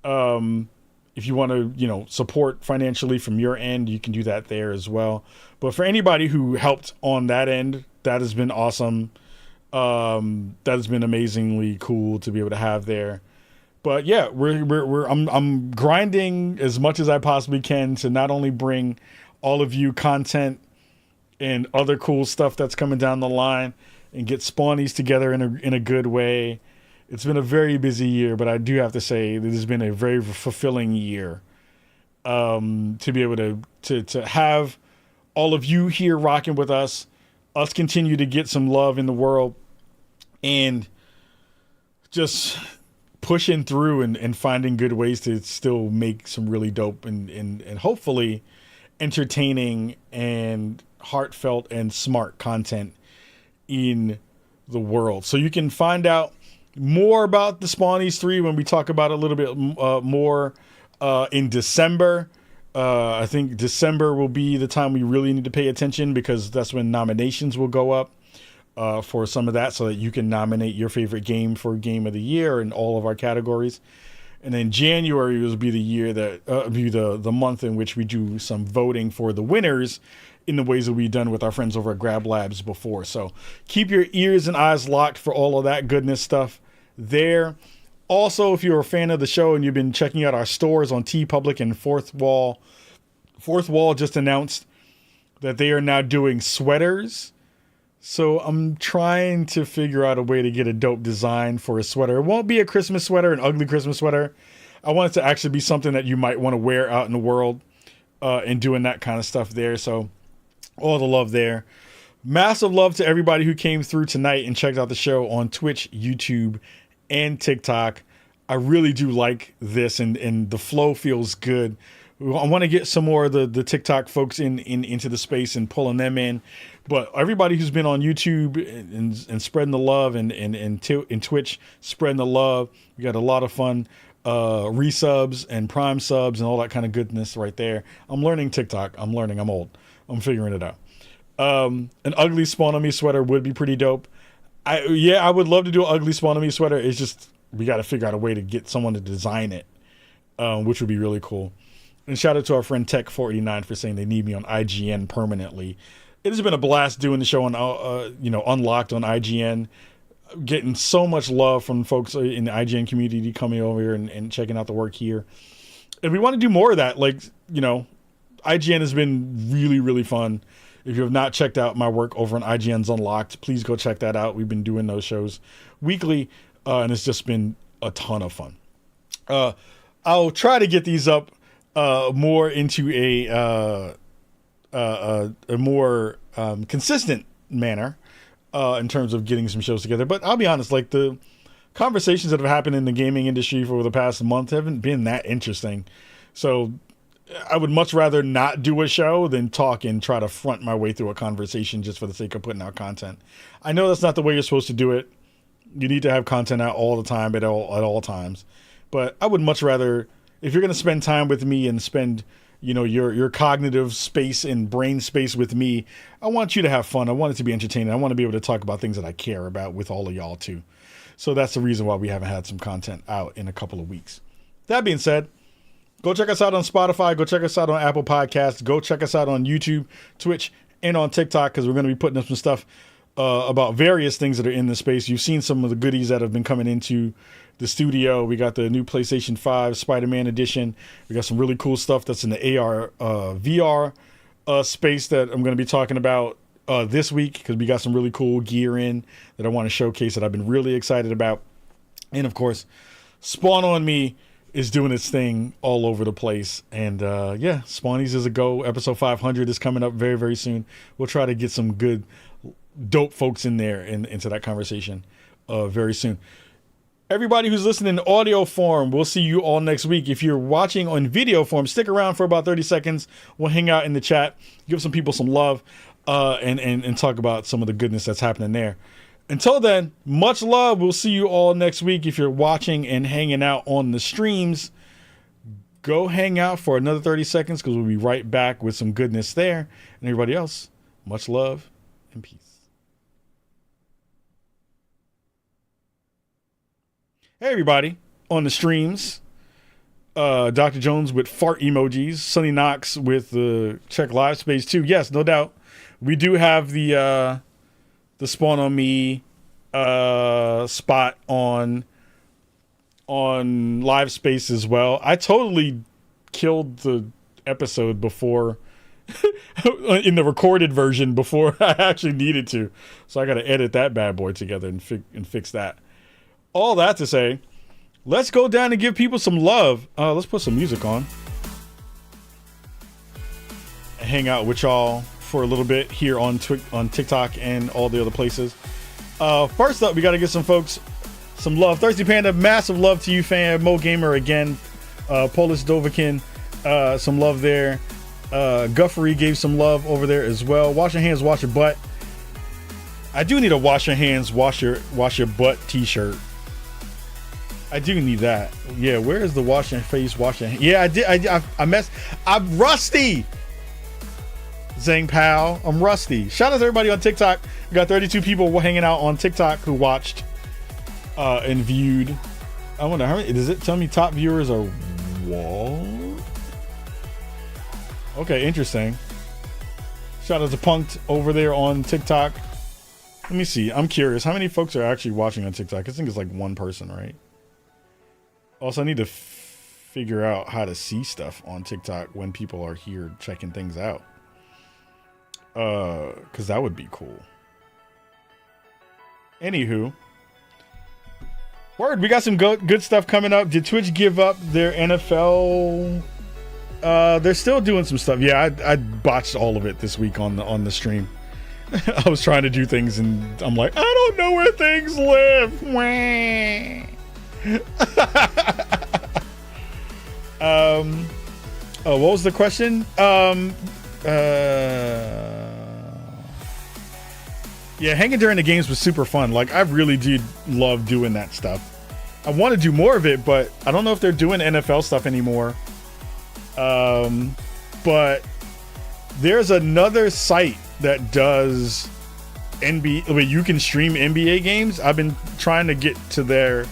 If you want to, support financially from your end, you can do that there as well. But for anybody who helped on that end, that has been awesome. That has been amazingly cool to be able to have there. But yeah, I'm grinding as much as I possibly can to not only bring all of you content and other cool stuff that's coming down the line and get Spawnies together in a good way. It's been a very busy year, but I do have to say this has been a very fulfilling year. To be able to have all of you here rocking with us continue to get some love in the world, and just pushing through and finding good ways to still make some really dope and hopefully entertaining and heartfelt and smart content in the world. So you can find out more about the Spawnies 3 when we talk about it a little bit more in December. I think December will be the time we really need to pay attention, because that's when nominations will go up for some of that, so that you can nominate your favorite game for Game of the Year in all of our categories. And then January will be the year that be the month in which we do some voting for the winners in the ways that we've done with our friends over at Grab Labs before. So keep your ears and eyes locked for all of that goodness stuff there. Also, if you're a fan of the show and you've been checking out our stores on TeePublic and Fourth Wall just announced that they are now doing sweaters. So I'm trying to figure out a way to get a dope design for a sweater. It won't be a Christmas sweater, an ugly Christmas sweater. I want it to actually be something that you might want to wear out in the world and doing that kind of stuff there. So all the love there. Massive love to everybody who came through tonight and checked out the show on Twitch, YouTube, and TikTok. I really do like this, and the flow feels good. I want to get some more of the TikTok folks into the space and pulling them in. But everybody who's been on YouTube and spreading the love and Twitch spreading the love, we got a lot of fun resubs and prime subs and all that kind of goodness right there. I'm learning TikTok. I'm old. I'm figuring it out. An ugly Spawn on Me sweater would be pretty dope. I would love to do an ugly Spawn on Me sweater. It's just we got to figure out a way to get someone to design it, which would be really cool. And shout out to our friend Tech489 for saying they need me on IGN permanently. It has been a blast doing the show on, Unlocked on IGN. Getting so much love from folks in the IGN community coming over here and checking out the work here. And we want to do more of that. IGN has been really, really fun. If you have not checked out my work over on IGN's Unlocked, please go check that out. We've been doing those shows weekly, and it's just been a ton of fun. I'll try to get these up more into a more consistent manner in terms of getting some shows together. But I'll be honest, the conversations that have happened in the gaming industry for the past month haven't been that interesting. So I would much rather not do a show than talk and try to front my way through a conversation just for the sake of putting out content. I know that's not the way you're supposed to do it. You need to have content out all the time at all times. But I would much rather, if you're going to spend time with me and spend, your cognitive space and brain space with me. I want you to have fun. I want it to be entertaining. I want to be able to talk about things that I care about with all of y'all too. So that's the reason why we haven't had some content out in a couple of weeks. That being said, go check us out on Spotify. Go check us out on Apple Podcasts. Go check us out on YouTube, Twitch, and on TikTok, because we're going to be putting up some stuff about various things that are in the space. You've seen some of the goodies that have been coming into the studio. We got the new PlayStation 5 Spider-Man edition. We got some really cool stuff that's in the AR, VR space that I'm going to be talking about this week, because we got some really cool gear in that I want to showcase that I've been really excited about. And of course, Spawn on Me is doing its thing all over the place. And yeah, Spawnies is a go. Episode 500 is coming up very, very soon. We'll try to get some good, dope folks in there and into that conversation very soon. Everybody who's listening in audio form, we'll see you all next week. If you're watching on video form, stick around for about 30 seconds. We'll hang out in the chat, give some people some love, and talk about some of the goodness that's happening there. Until then, much love. We'll see you all next week. If you're watching and hanging out on the streams, go hang out for another 30 seconds, because we'll be right back with some goodness there. And everybody else, much love and peace. Hey, everybody on the streams. Dr. Jones with fart emojis. Sonny Knox with the check live space too. Yes, no doubt. We do have the Spawn on Me spot on live space as well. I totally killed the episode before in the recorded version before I actually needed to. So I got to edit that bad boy together and fix that. All that to say, let's go down and give people some love. Let's put some music on. Hang out with y'all for a little bit here on TikTok and all the other places. First up, we got to give some folks some love. Thirsty Panda, massive love to you, fan. Mo Gamer again. Polish Dovakin, some love there. Guffery gave some love over there as well. Wash your hands, wash your butt. I do need a wash your hands, wash your butt t-shirt. I do need that. Yeah, where is the wash your face, wash your hands? Yeah, I did. I messed. I'm rusty. Zang Pal, I'm rusty. Shout out to everybody on TikTok. We got 32 people hanging out on TikTok who watched and viewed. I wonder how many. Does it tell me top viewers are what? Okay, interesting. Shout out to Punked over there on TikTok. Let me see. I'm curious. How many folks are actually watching on TikTok? I think it's like one person, right? Also, I need to figure out how to see stuff on TikTok when people are here checking things out. Because that would be cool. Anywho. Word, we got some good stuff coming up. Did Twitch give up their NFL? They're still doing some stuff. Yeah, I botched all of it this week on the stream. I was trying to do things and I'm like, I don't know where things live. What was the question? Yeah, hanging during the games was super fun. Like, I really did love doing that stuff. I want to do more of it, but I don't know if they're doing NFL stuff anymore. But there's another site that does NBA. Wait, you can stream NBA games. I've been trying to get to their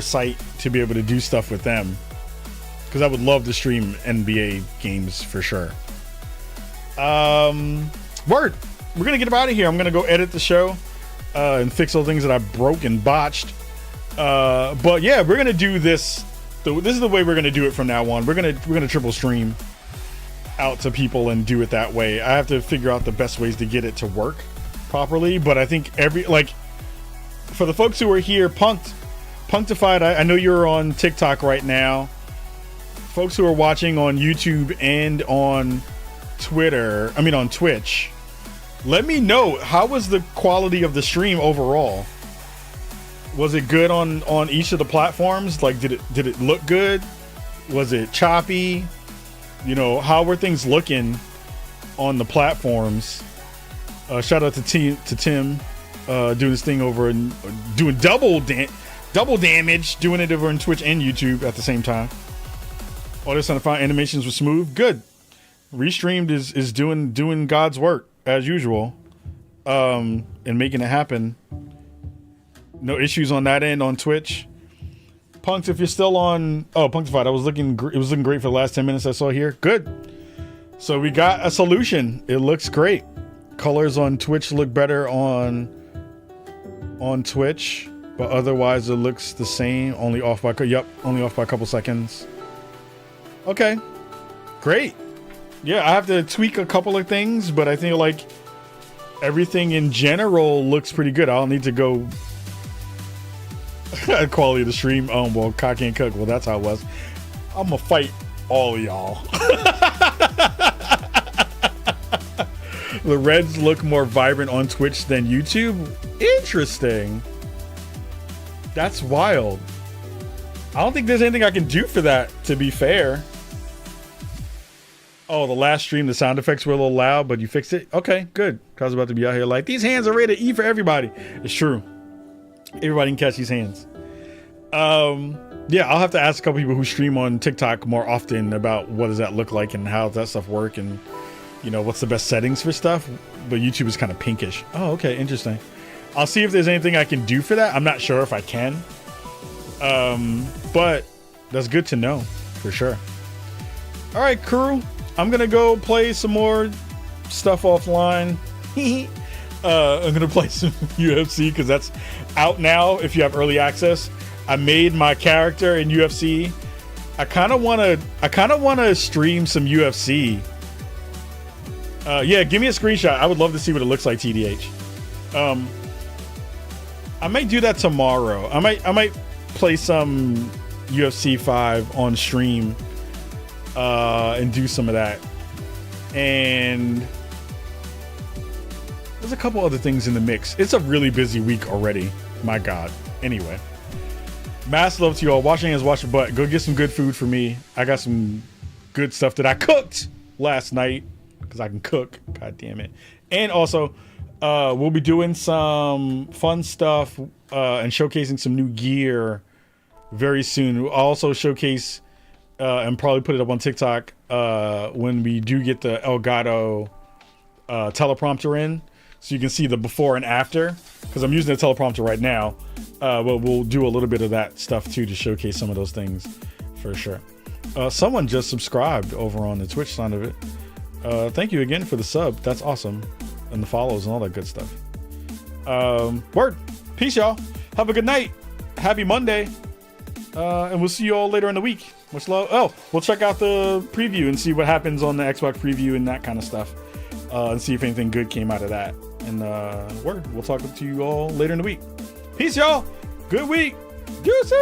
site to be able to do stuff with them, because I would love to stream NBA games for sure. Word, we're gonna get out of here. I'm gonna go edit the show and fix all the things that I broke and botched. But yeah, we're gonna do this. This is the way we're gonna do it from now on. We're gonna triple stream out to people and do it that way. I have to figure out the best ways to get it to work properly. But I think for the folks who are here, Punctified, I know you're on TikTok right now. Folks who are watching on YouTube and on Twitch, let me know, how was the quality of the stream overall? Was it good on each of the platforms? Like, did it look good? Was it choppy? You know, how were things looking on the platforms? Shout out to Tim doing his thing over and doing double double damage doing it over on Twitch and YouTube at the same time. Audio sound effect animations were smooth. Good. Restreamed is doing God's work as usual, and making it happen. No issues on that end on Twitch. Punks, if you're still on, Punctified, it was looking great for the last 10 minutes I saw here. Good. So we got a solution. It looks great. Colors on Twitch look better on Twitch, but otherwise it looks the same. Only off by a couple seconds. Okay, great. Yeah, I have to tweak a couple of things, but I think like everything in general looks pretty good. I'll need to go quality of the stream. Oh, well, cock and cook. Well, that's how it was. I'm gonna fight all of y'all. The reds look more vibrant on Twitch than YouTube. Interesting. That's wild. I don't think there's anything I can do for that, to be fair. Oh, the last stream, the sound effects were a little loud, but you fixed it? Okay, good. I was about to be out here like, these hands are rated E for everybody. It's true. Everybody can catch these hands. Yeah, I'll have to ask a couple people who stream on TikTok more often about what does that look like and how does that stuff work and, you know, what's the best settings for stuff. But YouTube is kind of pinkish. Oh, okay, interesting. I'll see if there's anything I can do for that. I'm not sure if I can. But that's good to know for sure. All right, crew. I'm gonna go play some more stuff offline. I'm gonna play some UFC because that's out now. If you have early access, I made my character in UFC. I kind of wanna stream some UFC. Yeah, give me a screenshot. I would love to see what it looks like, TDH. I might do that tomorrow. I might play some UFC 5 on stream and do some of that. And there's a couple other things in the mix. It's a really busy week already. My God. Anyway, mass love to you all. Washing hands, wash your butt. Go get some good food for me. I got some good stuff that I cooked last night because I can cook. God damn it. And also, we'll be doing some fun stuff and showcasing some new gear very soon. We'll also showcase and probably put it up on TikTok when we do get the Elgato teleprompter in, so you can see the before and after, because I'm using the teleprompter right now. But we'll do a little bit of that stuff too to showcase some of those things for sure. Someone just subscribed over on the Twitch side of it. Thank you again for the sub. That's awesome. And the follows and all that good stuff. Word. Peace, y'all. Have a good night. Happy Monday. And we'll see you all later in the week. Much love. Oh, we'll check out the preview and see what happens on the Xbox preview and that kind of stuff. And see if anything good came out of that. And word. We'll talk to you all later in the week. Peace, y'all. Good week. Deuces.